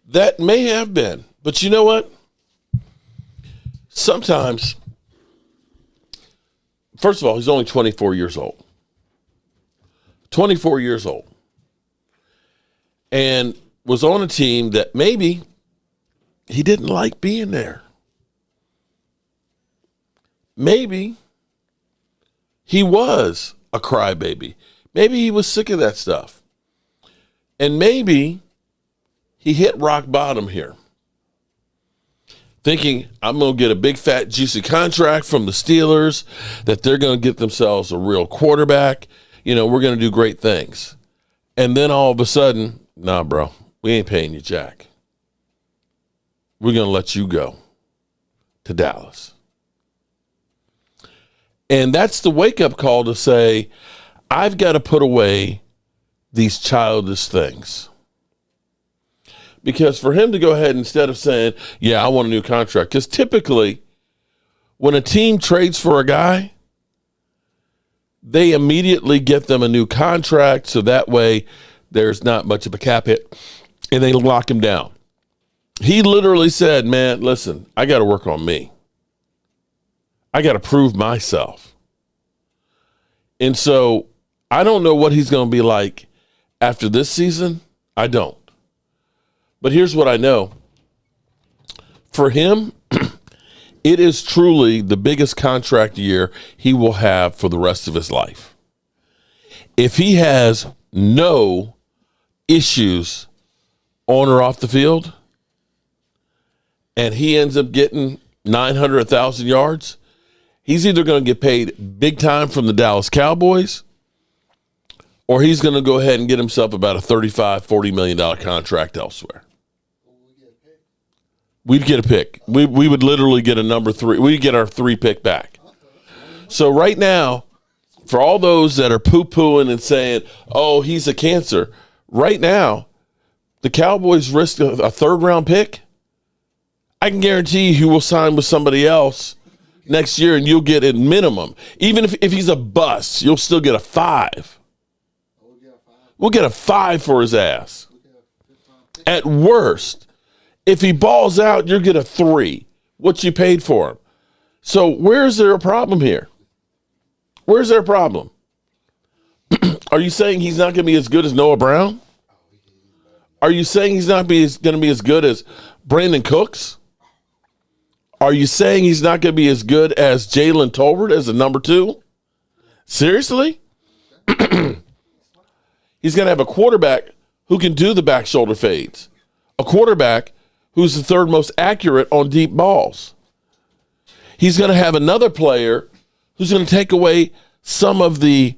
Speaker 5: That may have been. But you know what? Sometimes, first of all, he's only 24 years old. 24 years old. And was on a team that maybe he didn't like being there. Maybe he was a crybaby. Maybe he was sick of that stuff. And maybe he hit rock bottom here. Thinking, I'm going to get a big, fat, juicy contract from the Steelers, that they're going to get themselves a real quarterback. We're going to do great things. And then all of a sudden, nah, bro, we ain't paying you jack. We're going to let you go to Dallas. And that's the wake-up call to say, I've got to put away these childish things. Because for him to go ahead, instead of saying, yeah, I want a new contract, because typically when a team trades for a guy, they immediately get them a new contract, so that way there's not much of a cap hit, and they lock him down. He literally said, man, listen, I got to work on me. I got to prove myself. And so I don't know what he's going to be like after this season. I don't. But here's what I know. For him, it is truly the biggest contract year he will have for the rest of his life. If he has no issues on or off the field, and he ends up getting 900, 1,000 yards, he's either going to get paid big time from the Dallas Cowboys, or he's going to go ahead and get himself about a $35, $40 million contract elsewhere. We'd get a pick. We would literally get a number 3. We'd get our 3 pick back. So right now, for all those that are poo-pooing and saying, oh, he's a cancer, right now, the Cowboys risk a 3rd-round pick. I can guarantee you he will sign with somebody else next year, and you'll get a minimum. Even if he's a bust, you'll still get a 5. We'll get a 5 for his ass. At worst. If he balls out, you'll get a 3. What you paid for him. So where's there a problem here? Where's there a problem? Are you saying he's not going to be as good as Noah Brown? Are you saying he's not going to be as good as Brandon Cooks? Are you saying he's not going to be as good as Jalen Tolbert as a number 2? Seriously? He's going to have a quarterback who can do the back shoulder fades. A quarterback who's the third most accurate on deep balls. He's going to have another player who's going to take away some of the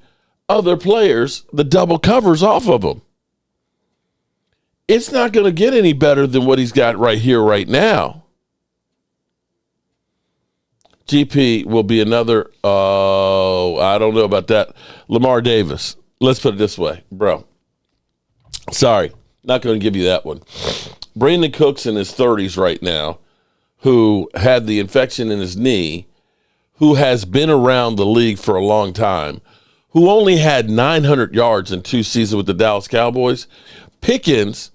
Speaker 5: other players, the double covers off of him. It's not going to get any better than what he's got right here, right now. GP will be another, I don't know about that. Lamar Davis. Let's put it this way, bro. Sorry, not going to give you that one. Brandon Cooks in his 30s right now, who had the infection in his knee, who has been around the league for a long time, who only had 900 yards in 2 seasons with the Dallas Cowboys. Pickens,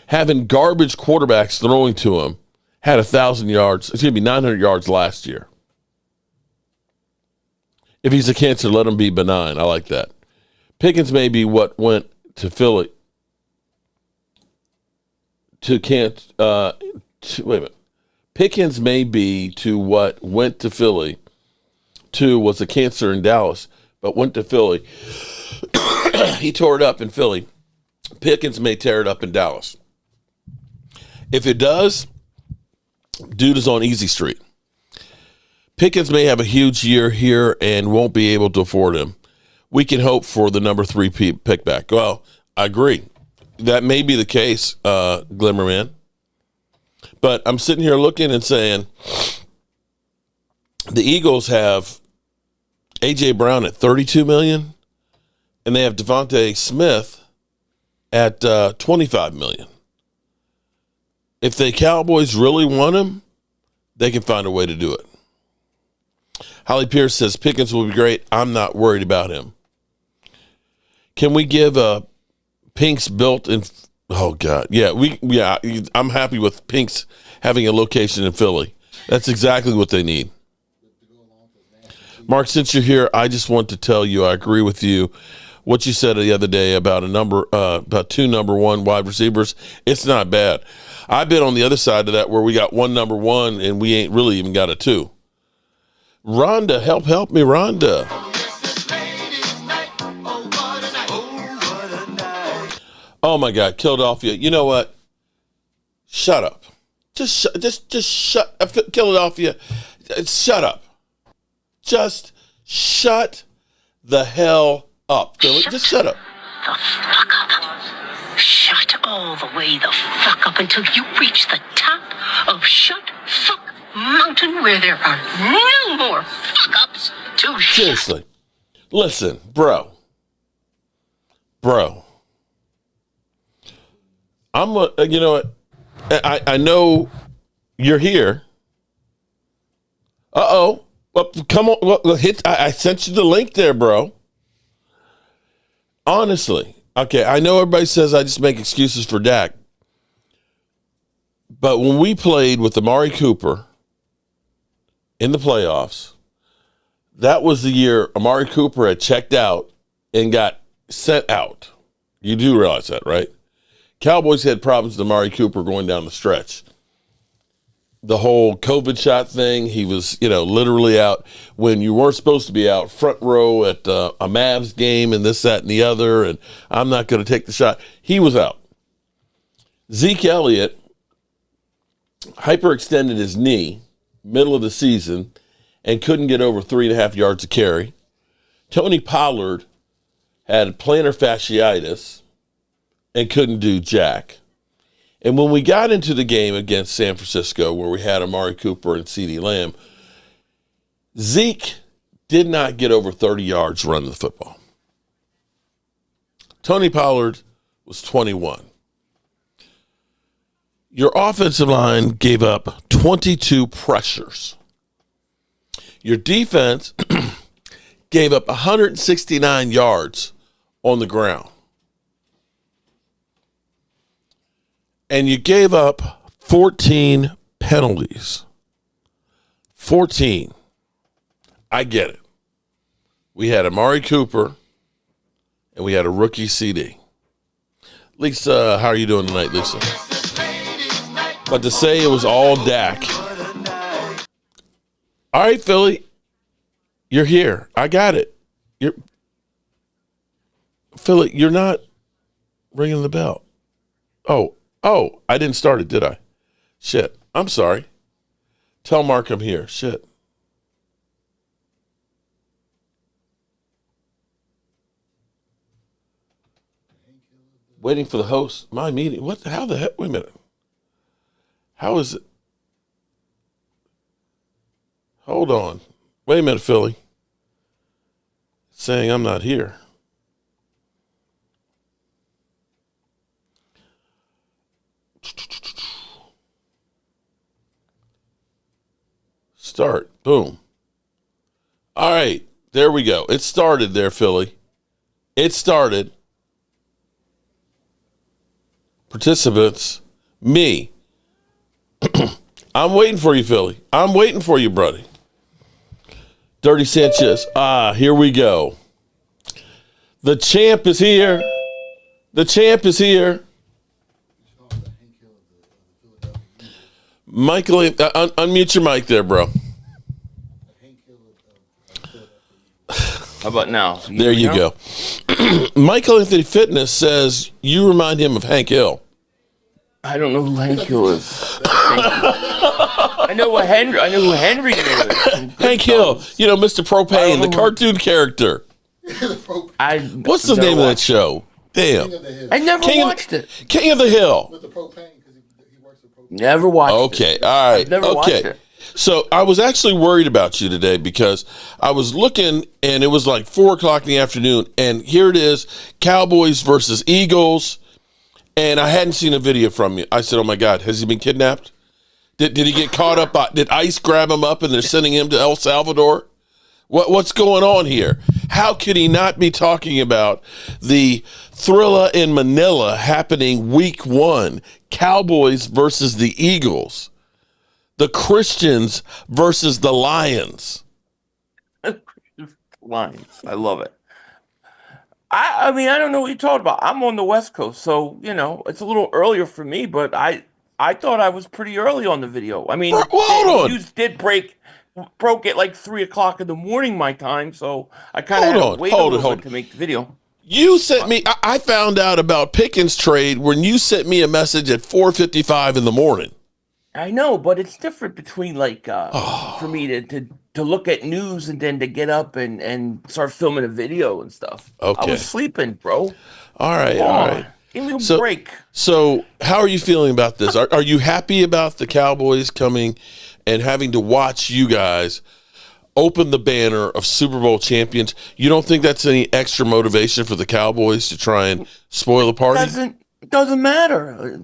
Speaker 5: having garbage quarterbacks throwing to him, had 900 yards last year. If he's a cancer, let him be benign. I like that. Pickens may be what went to Philly. Wait a minute. Pickens may be to what went to Philly to was a cancer in Dallas, but went to Philly. He tore it up in Philly. Pickens may tear it up in Dallas. If it does, dude is on easy street. Pickens may have a huge year here and won't be able to afford him. We can hope for the number 3 pick back. Well, I agree. That may be the case, Glimmerman. But I'm sitting here looking and saying the Eagles have A.J. Brown at $32 million, and they have Devontae Smith at $25 million. If the Cowboys really want him, they can find a way to do it. Holly Pierce says Pickens will be great. I'm not worried about him. Can we give Pink's built in? Oh God, yeah, I'm happy with Pink's having a location in Philly. That's exactly what they need. Mark, since you're here, I just want to tell you I agree with you. What you said the other day about about 2 number 1 wide receivers, it's not bad. I've been on the other side of that where we got 1 number 1 and we ain't really even got a 2. Rhonda, help me, Rhonda. Oh my God, Philadelphia. You know what? Shut up. Just shut up. Philadelphia, shut up. Just shut the hell up. Just shut up.
Speaker 6: The fuck up. Shut all the way the fuck up until you reach the top of Shut Fuck Mountain where there are no more fuck ups to
Speaker 5: Seriously. Listen, bro. You know what? I know you're here. Uh-oh. Well, come on. Well, I sent you the link there, bro. Honestly. Okay, I know everybody says I just make excuses for Dak. But when we played with Amari Cooper in the playoffs, that was the year Amari Cooper had checked out and got sent out. You do realize that, right? Cowboys had problems with Amari Cooper going down the stretch. The whole COVID shot thing, he was, literally out when you weren't supposed to be out, front row at a Mavs game and this, that, and the other, and I'm not going to take the shot. He was out. Zeke Elliott hyperextended his knee middle of the season and couldn't get over 3.5 yards a carry. Tony Pollard had plantar fasciitis and couldn't do jack. And when we got into the game against San Francisco, where we had Amari Cooper and CeeDee Lamb, Zeke did not get over 30 yards running the football. Tony Pollard was 21. Your offensive line gave up 22 pressures. Your defense gave up 169 yards on the ground. And you gave up 14 penalties. 14. I get it. We had Amari Cooper and we had a rookie CD. Lisa, how are you doing tonight, Lisa? But to say it was all Dak All right, Philly. You're here. I got it. Philly, you're not ringing the bell. Oh, I didn't start it, did I? Shit. I'm sorry. Tell Mark I'm here. Shit. Waiting for the host. My meeting. How the heck? Wait a minute. How is it? Hold on. Wait a minute, Philly. It's saying I'm not here. Start. Boom. All right. There we go. It started there, Philly. It started. Participants. Me. I'm waiting for you, Philly. I'm waiting for you, buddy. Dirty Sanchez. Here we go. The champ is here. The champ is here. Michael, unmute your mic there, bro.
Speaker 9: How about now?
Speaker 5: There you go. Michael Anthony Fitness says you remind him of Hank Hill.
Speaker 9: I don't know who Hank Hill is. I know who Henry is.
Speaker 5: Hank Hill, Mr. Propane, the cartoon character. What's the name of that show? Damn.
Speaker 9: I never watched it.
Speaker 5: King of the Hill.
Speaker 10: With the propane, because he works with propane.
Speaker 9: Never watched it.
Speaker 5: Okay, all right.
Speaker 9: I've never watched it.
Speaker 5: So I was actually worried about you today because I was looking and it was like 4:00 in the afternoon, and here it is, Cowboys versus Eagles, and I hadn't seen a video from you. I said, oh my God, has he been kidnapped? Did he get caught up? Did ICE grab him up and they're sending him to El Salvador? What's going on here? How could he not be talking about the Thrilla in Manila happening week 1, Cowboys versus the Eagles? The Christians versus the Lions.
Speaker 9: Lions. I love it. I mean, I don't know what you're talking about. I'm on the West Coast, so, it's a little earlier for me, but I thought I was pretty early on the video. I mean,
Speaker 5: hold on.
Speaker 9: News did broke at like 3:00 in the morning my time, so I kind of had to wait a little bit to make the video.
Speaker 5: You sent me, I found out about Pickens' trade when you sent me a message at 4:55 in the morning.
Speaker 9: I know, but it's different between for me to look at news and then to get up and start filming a video and stuff.
Speaker 5: Okay.
Speaker 9: I was sleeping, bro.
Speaker 5: All right.
Speaker 9: Give me a break.
Speaker 5: So how are you feeling about this? Are you happy about the Cowboys coming and having to watch you guys open the banner of Super Bowl champions? You don't think that's any extra motivation for the Cowboys to try and spoil the party?
Speaker 9: It doesn't matter.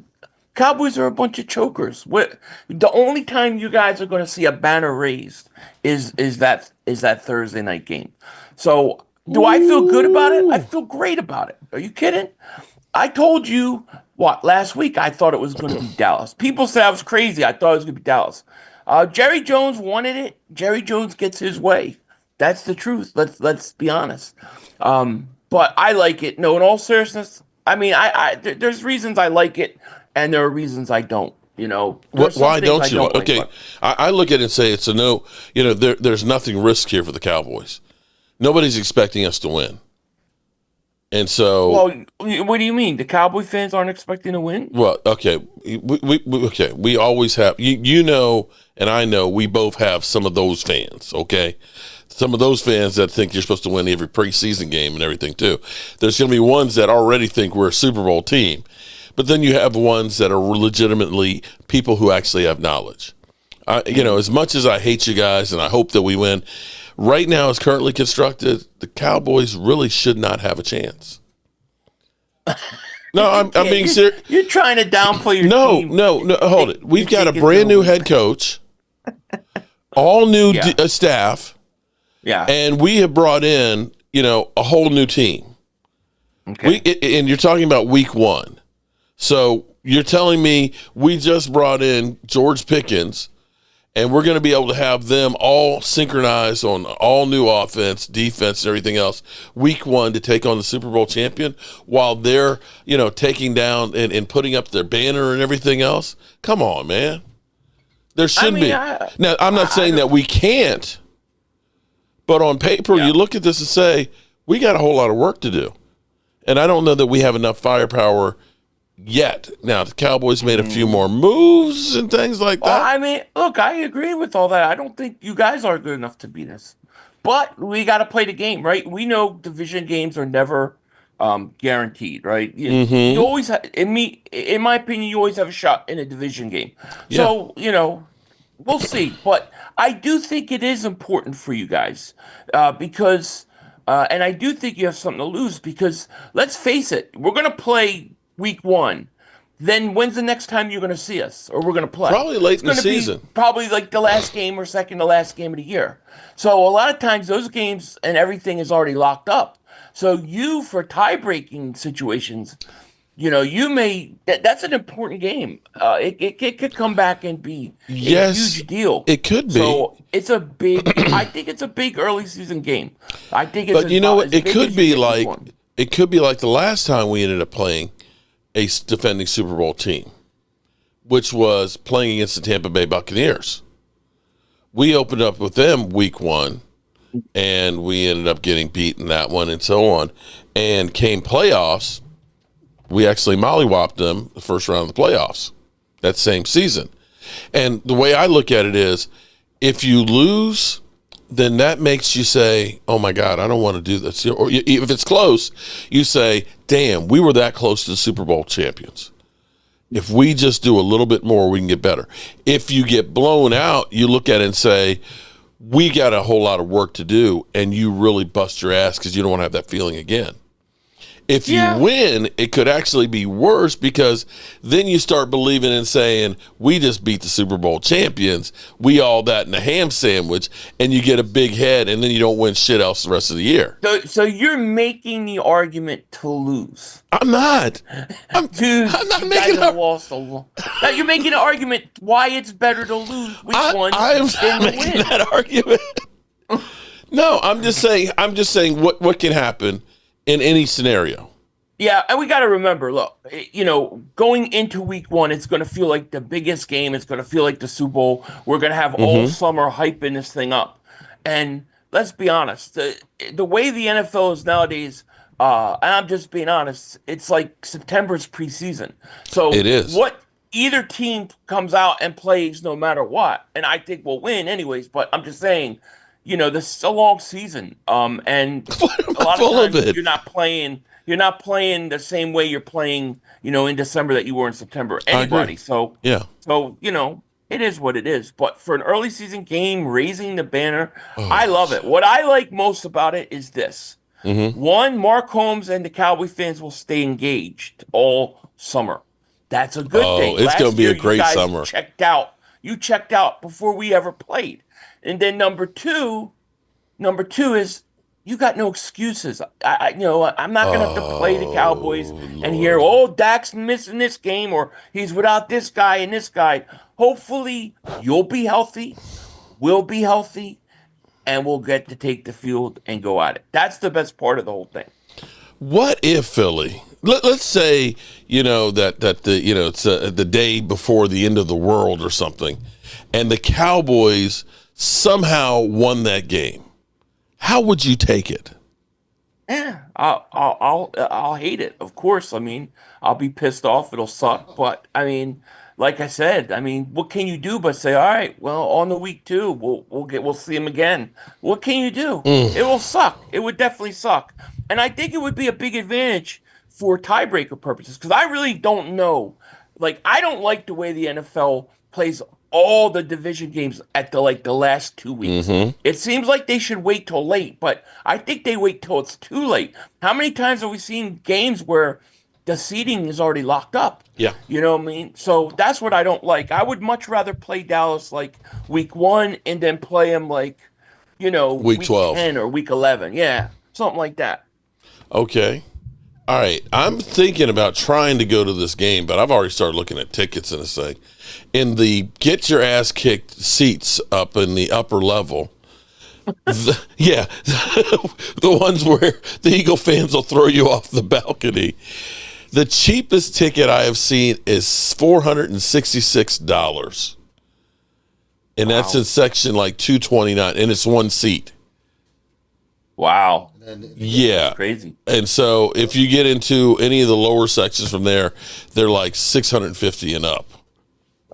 Speaker 9: Cowboys are a bunch of chokers. The only time you guys are going to see a banner raised is that Thursday night game. So do I feel good about it? I feel great about it. Are you kidding? I told you last week I thought it was going to be Dallas. People said I was crazy. I thought it was going to be Dallas. Jerry Jones wanted it. Jerry Jones gets his way. That's the truth. Let's be honest. But I like it. No, in all seriousness, I mean, there's reasons I like it. And there are reasons I don't,
Speaker 5: Why don't you? Okay, I look at it and say it's a no. There's nothing risk here for the Cowboys. Nobody's expecting us to win. And so...
Speaker 9: Well, what do you mean? The Cowboy fans aren't expecting to win?
Speaker 5: Well, okay. We always have... and I know we both have some of those fans, okay? Some of those fans that think you're supposed to win every preseason game and everything, too. There's going to be ones that already think we're a Super Bowl team. But then you have ones that are legitimately people who actually have knowledge. As much as I hate you guys and I hope that we win, right now as currently constructed, the Cowboys really should not have a chance. No, I'm being serious.
Speaker 9: You're trying to downplay your team.
Speaker 5: No, hold it. We've got a brand new head coach, all new staff, and we have brought in, a whole new team. Okay. And you're talking about week 1. So you're telling me we just brought in George Pickens, and we're going to be able to have them all synchronized on all new offense, defense, and everything else week 1 to take on the Super Bowl champion while they're, taking down and putting up their banner and everything else? Come on, man. There should be. Now, I'm not saying that we can't, but on paper, you look at this and say, we got a whole lot of work to do. And I don't know that we have enough firepower yet. Now, the Cowboys made a few more moves and things like that.
Speaker 9: Well, I mean, look, I agree with all that. I don't think you guys are good enough to beat us. But we got to play the game, right? We know division games are never guaranteed, right? You always have, in my opinion, you always have a shot in a division game. So, we'll see. But I do think it is important for you guys because, and I do think you have something to lose because let's face it, we're going to play week 1. Then when's the next time you're going to see us or we're going to play?
Speaker 5: Probably late in the season.
Speaker 9: Probably like the last game or second to last game of the year. So a lot of times those games and everything is already locked up. So you, for tie-breaking situations, you may that's an important game. It could come back and be a huge deal.
Speaker 5: It could be.
Speaker 9: So it's a big. I think it's a big early season game. I think it's.
Speaker 5: But you know what? It could be like the last time we ended up playing a defending Super Bowl team, which was playing against the Tampa Bay Buccaneers. We opened up with them week 1. And we ended up getting beaten that one and so on. And came playoffs, we actually mollywopped them the first round of the playoffs that same season. And the way I look at it is, if you lose, then that makes you say, oh, my God, I don't want to do this. Or if it's close, you say, damn, we were that close to the Super Bowl champions. If we just do a little bit more, we can get better. If you get blown out, you look at it and say, we got a whole lot of work to do, and you really bust your ass because you don't want to have that feeling again. If you win, it could actually be worse because then you start believing and saying, we just beat the Super Bowl champions. We all that in a ham sandwich, and you get a big head, and then you don't win shit else the rest of the year.
Speaker 9: So you're making the argument to lose.
Speaker 5: I'm not. I'm not making
Speaker 9: You're making an argument why it's better to lose week 1
Speaker 5: I'm
Speaker 9: than
Speaker 5: not
Speaker 9: to
Speaker 5: making
Speaker 9: win.
Speaker 5: that argument. No, I'm just saying what can happen in any scenario.
Speaker 9: Yeah, and we got to remember, look, going into week 1, it's going to feel like the biggest game. It's going to feel like the Super Bowl. We're going to have all summer hyping this thing up. And let's be honest, the way the NFL is nowadays, and I'm just being honest, it's like September's preseason. So
Speaker 5: it is.
Speaker 9: What either team comes out and plays no matter what, and I think we'll win anyways, but I'm just saying, this is a long season. And a lot of times you're not playing the same way you're playing, in December that you were in September. Anybody. So it is what it is. But for an early season game, raising the banner, I love it. What I like most about it is this. One, Mark Holmes and the Cowboy fans will stay engaged all summer. That's a good thing.
Speaker 5: It's going to be a great summer.
Speaker 9: You checked out before we ever played. And then number two is you got no excuses. I'm not going to have to play the Cowboys and hear, Dak's missing this game or he's without this guy and this guy. Hopefully you'll be healthy, we'll be healthy, and we'll get to take the field and go at it. That's the best part of the whole thing.
Speaker 5: What if Philly? Let's say that it's the day before the end of the world or something, and the Cowboys somehow won that game. How would you take it?
Speaker 9: Yeah, I'll hate it. Of course. I mean, I'll be pissed off. It'll suck. But I mean, like I said, what can you do but say, all right, well, on the week 2, we'll see him again. What can you do? It will suck. It would definitely suck. And I think it would be a big advantage for tiebreaker purposes because I really don't know. I don't like the way the NFL plays all the division games at the last 2 weeks. It seems like they should wait till late, but I think they wait till it's too late. How many times have we seen games where the seeding is already locked up?
Speaker 5: Yeah.
Speaker 9: You know what I mean? So that's what I don't like. I would much rather play Dallas week 1 and then play them
Speaker 5: week
Speaker 9: 12 10 or week 11. Yeah, something like that.
Speaker 5: Okay. All right. I'm thinking about trying to go to this game, but I've already started looking at tickets and this thing. In the get your ass kicked seats up in the upper level, the ones where the Eagle fans will throw you off the balcony. The cheapest ticket I have seen is $466. And that's in section like 229, and it's one seat.
Speaker 9: Wow.
Speaker 5: Yeah.
Speaker 9: That's crazy.
Speaker 5: And so if you get into any of the lower sections from there, they're like 650 and up.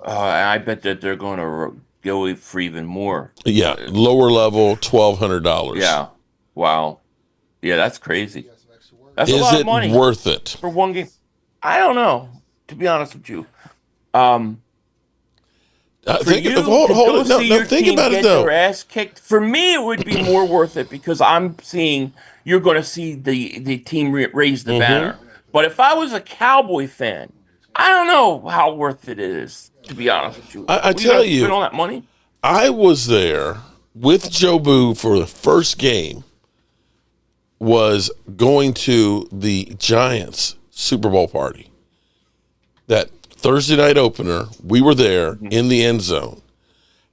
Speaker 9: I bet that they're going to go for even more.
Speaker 5: Yeah. Lower level, $1,200.
Speaker 9: Yeah. Wow. Yeah, that's crazy. That's a
Speaker 5: Is
Speaker 9: lot
Speaker 5: it
Speaker 9: of money
Speaker 5: worth it?
Speaker 9: for one game. I don't know, to be honest with you.
Speaker 5: Think
Speaker 9: you
Speaker 5: hold
Speaker 9: to
Speaker 5: it.
Speaker 9: go
Speaker 5: No,
Speaker 9: see
Speaker 5: no,
Speaker 9: your
Speaker 5: think
Speaker 9: team
Speaker 5: about it
Speaker 9: get
Speaker 5: though.
Speaker 9: their ass kicked. For me, it would be more worth it because I'm seeing you're going to see the team raise the banner. But if I was a Cowboy fan, I don't know how worth it is. To be honest with you,
Speaker 5: I tell you,
Speaker 9: spend all that money.
Speaker 5: I was there with Joe Boo for the first game. Was going to the Giants Super Bowl party. That Thursday night opener, we were there in the end zone.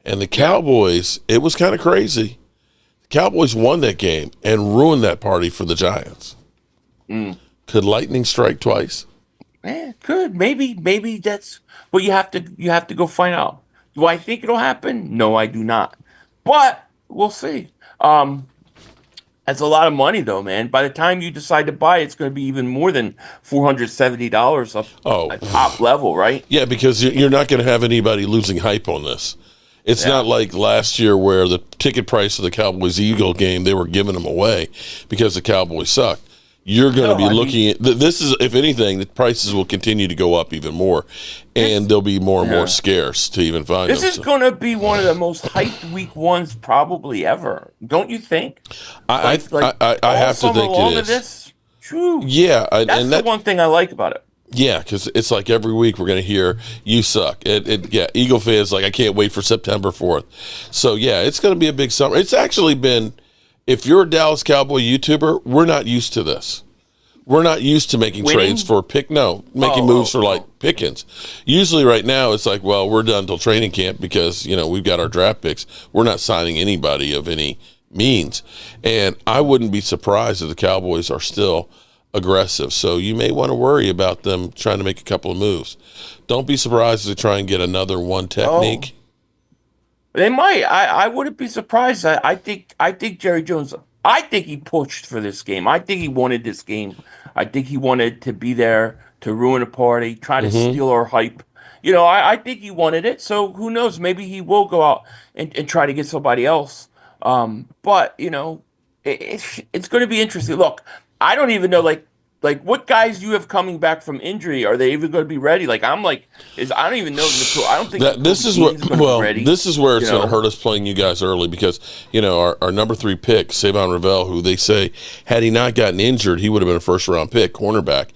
Speaker 5: And the Cowboys, it was kind of crazy. The Cowboys won that game and ruined that party for the Giants. Could lightning strike twice?
Speaker 9: Could. Maybe that's what you have to go find out. Do I think it'll happen? No, I do not. But we'll see. That's a lot of money, though, man. By the time you decide to buy it, it's going to be even more than $470 up at top level, right?
Speaker 5: Yeah, because you're not going to have anybody losing hype on this. It's not like last year where the ticket price of the Cowboys-Eagle game, they were giving them away because the Cowboys sucked. You're going to be looking at this is, if anything, the prices will continue to go up even more, and they'll be more and more scarce to even find them.
Speaker 9: This is going to be one of the most hyped week ones probably ever. Don't you think?
Speaker 5: I have to think it is.
Speaker 9: True.
Speaker 5: Yeah,
Speaker 9: that's the one thing I like about it.
Speaker 5: Yeah, because it's like every week we're going to hear you suck. Eagle fans like I can't wait for September 4th. So yeah, it's going to be a big summer. It's actually been. If you're a Dallas Cowboy YouTuber, we're not used to this. We're not used to making trades for making moves for like Pickens. Usually right now it's like, well, we're done till training camp because, we've got our draft picks. We're not signing anybody of any means. And I wouldn't be surprised if the Cowboys are still aggressive. So you may want to worry about them trying to make a couple of moves. Don't be surprised if they try and get another one technique.
Speaker 9: They might. I wouldn't be surprised. I think Jerry Jones. I think he pushed for this game. I think he wanted this game. I think he wanted to be there to ruin a party, try to steal our hype. I think he wanted it. So who knows? Maybe he will go out and try to get somebody else. But it's going to be interesting. Look, I don't even know like what guys you have coming back from injury, are they even going to be ready? I don't even know. I don't think
Speaker 5: this is where it's going to hurt us playing you guys early because our number 3 pick Savon Ravel, who they say had he not gotten injured he would have been a first round pick cornerback.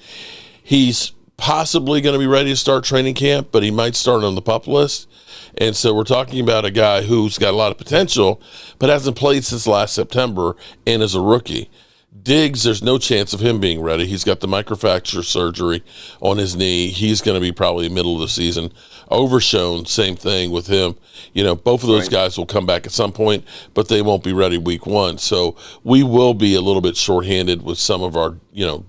Speaker 5: He's possibly going to be ready to start training camp, but he might start on the PUP list. And so we're talking about a guy who's got a lot of potential, but hasn't played since last September and is a rookie. Diggs, there's no chance of him being ready. He's got the microfracture surgery on his knee. He's going to be probably middle of the season. Overshown, same thing with him. Both of those guys will come back at some point, but they won't be ready week 1. So we will be a little bit shorthanded with some of our,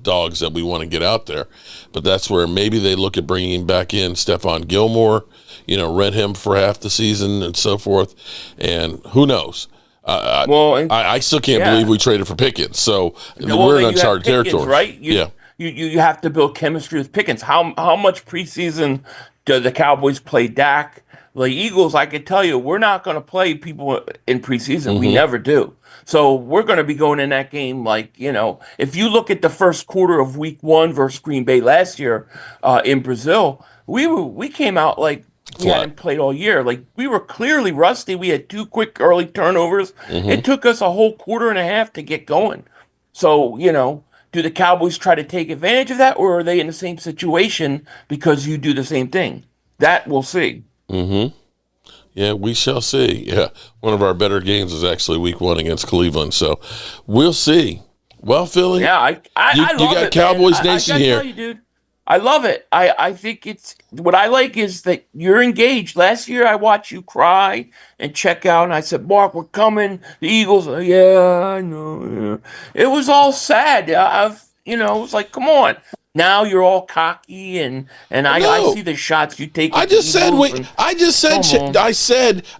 Speaker 5: dogs that we want to get out there. But that's where maybe they look at bringing back in Stephon Gilmore, rent him for half the season and so forth. And who knows? I still can't believe we traded for Pickens. So we're in uncharted territory,
Speaker 9: right? You have to build chemistry with Pickens. How much preseason do the Cowboys play Dak? The Eagles, I can tell you, we're not going to play people in preseason. We never do. So we're going to be going in that game if you look at the first quarter of week 1 versus Green Bay last year in Brazil, we came out like we hadn't played all year. We were clearly rusty. We had 2 quick early turnovers. It took us a whole quarter and a half to get going. So, do the Cowboys try to take advantage of that, or are they in the same situation because you do the same thing? That we'll see.
Speaker 5: Yeah, we shall see. Yeah, one of our better games is actually week 1 against Cleveland. So we'll see. Well, Philly,
Speaker 9: I love it.
Speaker 5: You got Cowboys Nation here.
Speaker 9: Tell you, dude. I love it. I think it's what I like is that you're engaged. Last year, I watched you cry and check out, and I said, "Mark, we're coming." The Eagles, yeah, I know. Yeah. It was all sad. It was like, come on. Now you're all cocky, and I see the shots you take.
Speaker 5: I just said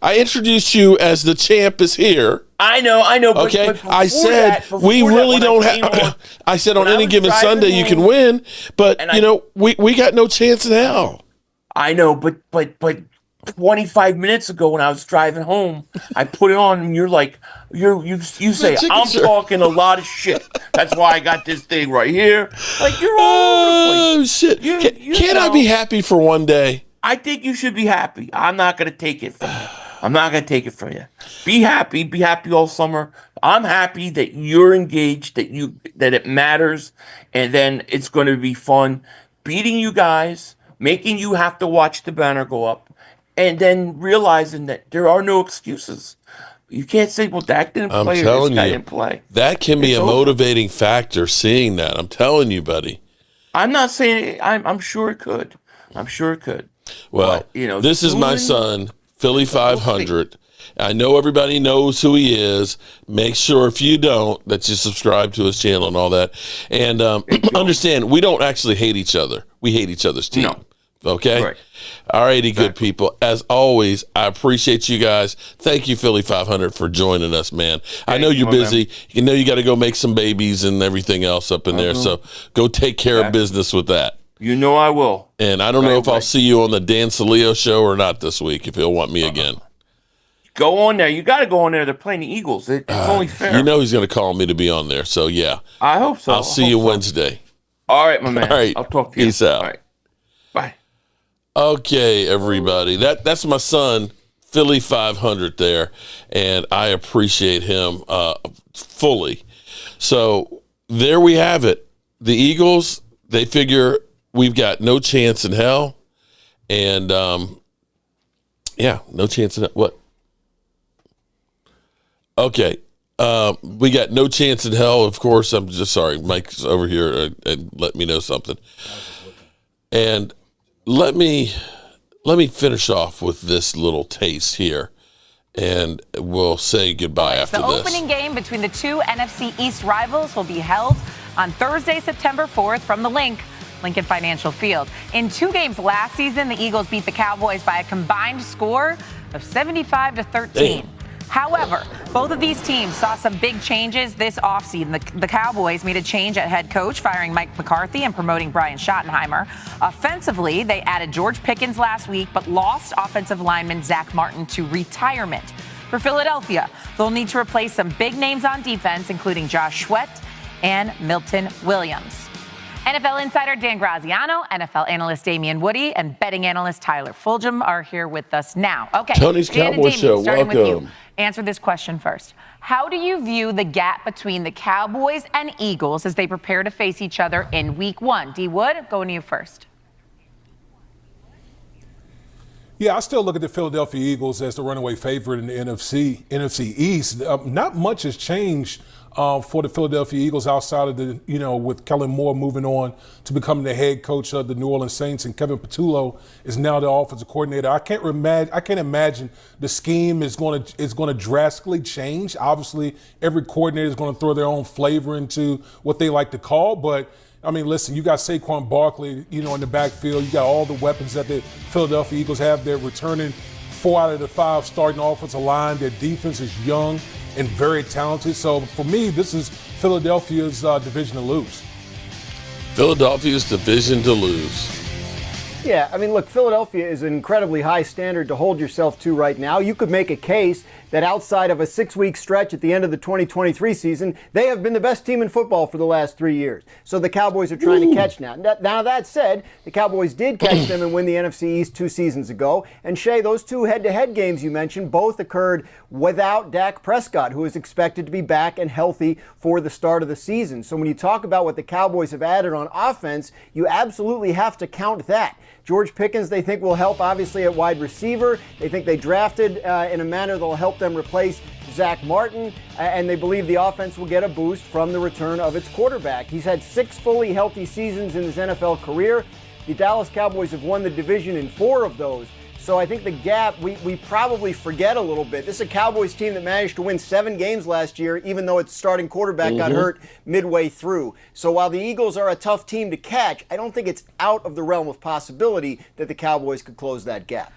Speaker 5: I introduced you as the champ is here.
Speaker 9: I know.
Speaker 5: Okay,
Speaker 9: but
Speaker 5: I said we really don't have. I said on any given Sunday you can win, but we got no chance in hell.
Speaker 9: I know, but 25 minutes ago when I was driving home, I put it on, and you're like, you say I'm talking a lot of shit. That's why I got this thing right here. Like you're all over the place.
Speaker 5: Shit! Can't I be happy for one day?
Speaker 9: I think you should be happy. I'm not gonna take it from you. I'm not gonna take it from you. Be happy. Be happy all summer. I'm happy that you're engaged. That it matters, and then it's going to be fun beating you guys, making you have to watch the banner go up. And then realizing that there are no excuses. You can't say, well, Dak didn't play or this guy didn't play.
Speaker 5: That can be a motivating factor, seeing that. I'm telling you, buddy.
Speaker 9: I'm not saying I'm sure it could. I'm sure it could.
Speaker 5: Well, but, this is my son, Philly 500. I know everybody knows who he is. Make sure if you don't, that you subscribe to his channel and all that. And understand, we don't actually hate each other. We hate each other's team.
Speaker 9: No.
Speaker 5: Okay?
Speaker 9: Right.
Speaker 5: All righty, good people. As always, I appreciate you guys. Thank you, Philly 500, for joining us, man. I know you're busy. You know you got to go make some babies and everything else up in there, so go take care of business with that.
Speaker 9: You know I will.
Speaker 5: And I don't know if I'll see you on the Dan Salio show or not this week, if he'll want me again.
Speaker 9: Go on there. You got to go on there. They're playing the Eagles. It's only fair.
Speaker 5: You know he's going to call me to be on there, so yeah.
Speaker 9: I hope so.
Speaker 5: I'll see you Wednesday.
Speaker 9: All right, my man.
Speaker 5: All right.
Speaker 9: I'll talk to you.
Speaker 5: Peace out.
Speaker 9: All right. Bye.
Speaker 5: Okay, everybody. That's my son, Philly 500 there, and I appreciate him fully. So there we have it. The Eagles, they figure we've got no chance in hell, and no chance in what? Okay, we got no chance in hell. Of course, I'm just sorry. Mike's over here and let me know something, and. Let me finish off with this little taste here, and we'll say goodbye after this.
Speaker 11: The opening game between the two NFC East rivals will be held on Thursday, September 4th from the Lincoln Financial Field. In 2 games last season, the Eagles beat the Cowboys by a combined score of 75-13. Damn. However, both of these teams saw some big changes this offseason. The Cowboys made a change at head coach, firing Mike McCarthy and promoting Brian Schottenheimer. Offensively, they added George Pickens last week, but lost offensive lineman Zach Martin to retirement. For Philadelphia, they'll need to replace some big names on defense, including Josh Sweat and Milton Williams. NFL insider Dan Graziano, NFL analyst Damian Woody, and betting analyst Tyler Fulgham are here with us now. Okay,
Speaker 5: Tony's
Speaker 11: Dan
Speaker 5: Cowboy Show,
Speaker 11: starting
Speaker 5: welcome.
Speaker 11: with you. Answer this question first. How do you view the gap between the Cowboys and Eagles as they prepare to face each other in Week 1? D. Wood, going to you first.
Speaker 12: Yeah, I still look at the Philadelphia Eagles as the runaway favorite in the NFC East. Not much has changed for the Philadelphia Eagles outside of with Kellen Moore moving on to becoming the head coach of the New Orleans Saints, and Kevin Patullo is now the offensive coordinator. I can't imagine the scheme is going to drastically change. Obviously, every coordinator is going to throw their own flavor into what they like to call, but I mean, listen, you got Saquon Barkley, in the backfield. You got all the weapons that the Philadelphia Eagles have. They're returning 4 out of the 5 starting offensive line. Their defense is young and very talented. So for me, this is Philadelphia's division to lose.
Speaker 5: Philadelphia's division to lose.
Speaker 13: Yeah, I mean, look, Philadelphia is an incredibly high standard to hold yourself to right now. You could make a case that outside of a 6-week stretch at the end of the 2023 season, they have been the best team in football for the last 3 years. So the Cowboys are trying to catch now. Now, that said, the Cowboys did catch them and win the NFC East 2 seasons ago. And Shea, those 2 head-to-head games you mentioned both occurred without Dak Prescott, who is expected to be back and healthy for the start of the season. So when you talk about what the Cowboys have added on offense, you absolutely have to count that. George Pickens, they think, will help, obviously, at wide receiver. They think they drafted in a manner that will help them replace Zach Martin, and they believe the offense will get a boost from the return of its quarterback. He's had 6 fully healthy seasons in his NFL career. The Dallas Cowboys have won the division in 4 of those. So I think the gap, we probably forget a little bit. This is a Cowboys team that managed to win 7 games last year, even though its starting quarterback got hurt midway through. So while the Eagles are a tough team to catch, I don't think it's out of the realm of possibility that the Cowboys could close that gap.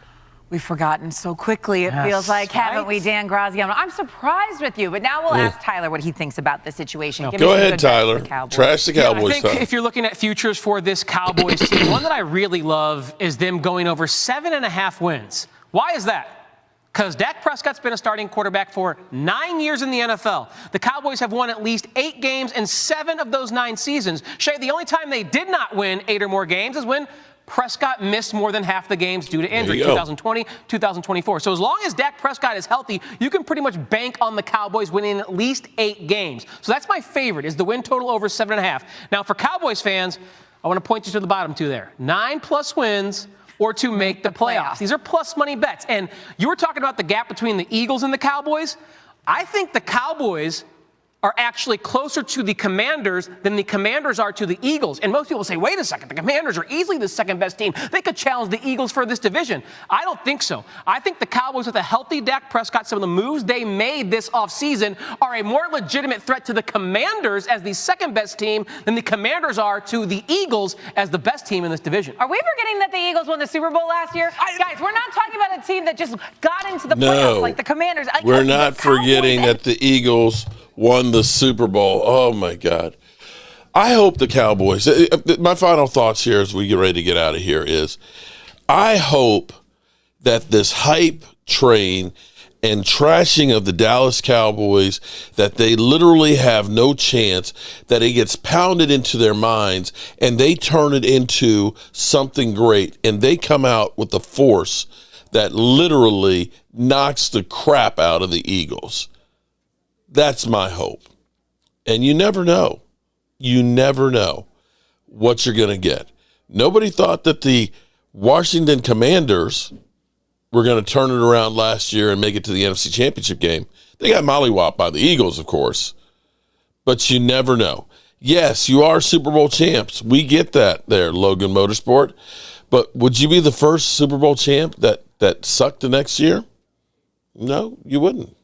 Speaker 11: We've forgotten so quickly, it feels like, haven't we, Dan Graziano? I'm surprised with you, but now we'll ask Tyler what he thinks about the situation.
Speaker 5: Go ahead, Tyler. Trash the Cowboys.
Speaker 14: I think if you're looking at futures for this Cowboys team, one that I really love is them going over 7.5 wins. Why is that? Because Dak Prescott's been a starting quarterback for 9 years in the NFL. The Cowboys have won at least 8 games in 7 of those 9 seasons. Shay, the only time they did not win 8 or more games is when Prescott missed more than half the games due to injury, 2020, 2024. So as long as Dak Prescott is healthy, you can pretty much bank on the Cowboys winning at least 8 games. So that's my favorite, is the win total over 7.5. Now, for Cowboys fans, I want to point you to the bottom 2 there. 9+ wins or to make the playoffs. These are plus money bets. And you were talking about the gap between the Eagles and the Cowboys. I think the Cowboys are actually closer to the Commanders than the Commanders are to the Eagles. And most people say, wait a second, the Commanders are easily the second best team. They could challenge the Eagles for this division. I don't think so. I think the Cowboys, with a healthy Dak Prescott, some of the moves they made this offseason, are a more legitimate threat to the Commanders as the second best team than the Commanders are to the Eagles as the best team in this division.
Speaker 11: Are we forgetting that the Eagles won the Super Bowl last year? Guys, we're not talking about a team that just got into the playoffs like the Commanders.
Speaker 5: We're not forgetting that the Eagles won the Super Bowl. Oh, my God. I hope the Cowboys, my final thoughts here as we get ready to get out of here is, I hope that this hype train and trashing of the Dallas Cowboys, that they literally have no chance, that it gets pounded into their minds and they turn it into something great and they come out with the force that literally knocks the crap out of the Eagles. That's my hope. And you never know. You never know what you're going to get. Nobody thought that the Washington Commanders were going to turn it around last year and make it to the NFC Championship game. They got mollywopped by the Eagles, of course. But you never know. Yes, you are Super Bowl champs. We get that there, Logan Motorsport. But would you be the first Super Bowl champ that sucked the next year? No, you wouldn't.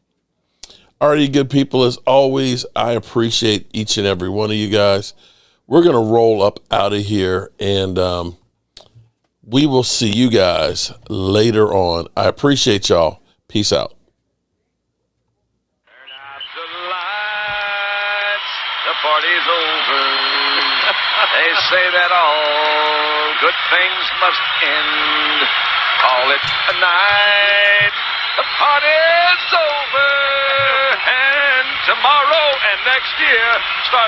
Speaker 5: All right, you good people, as always, I appreciate each and every one of you guys. We're going to roll up out of here, and we will see you guys later on. I appreciate y'all. Peace out.
Speaker 15: Turn out the lights, the party's over. They say that all good things must end. Call it a night. The party's over. And tomorrow and next year starts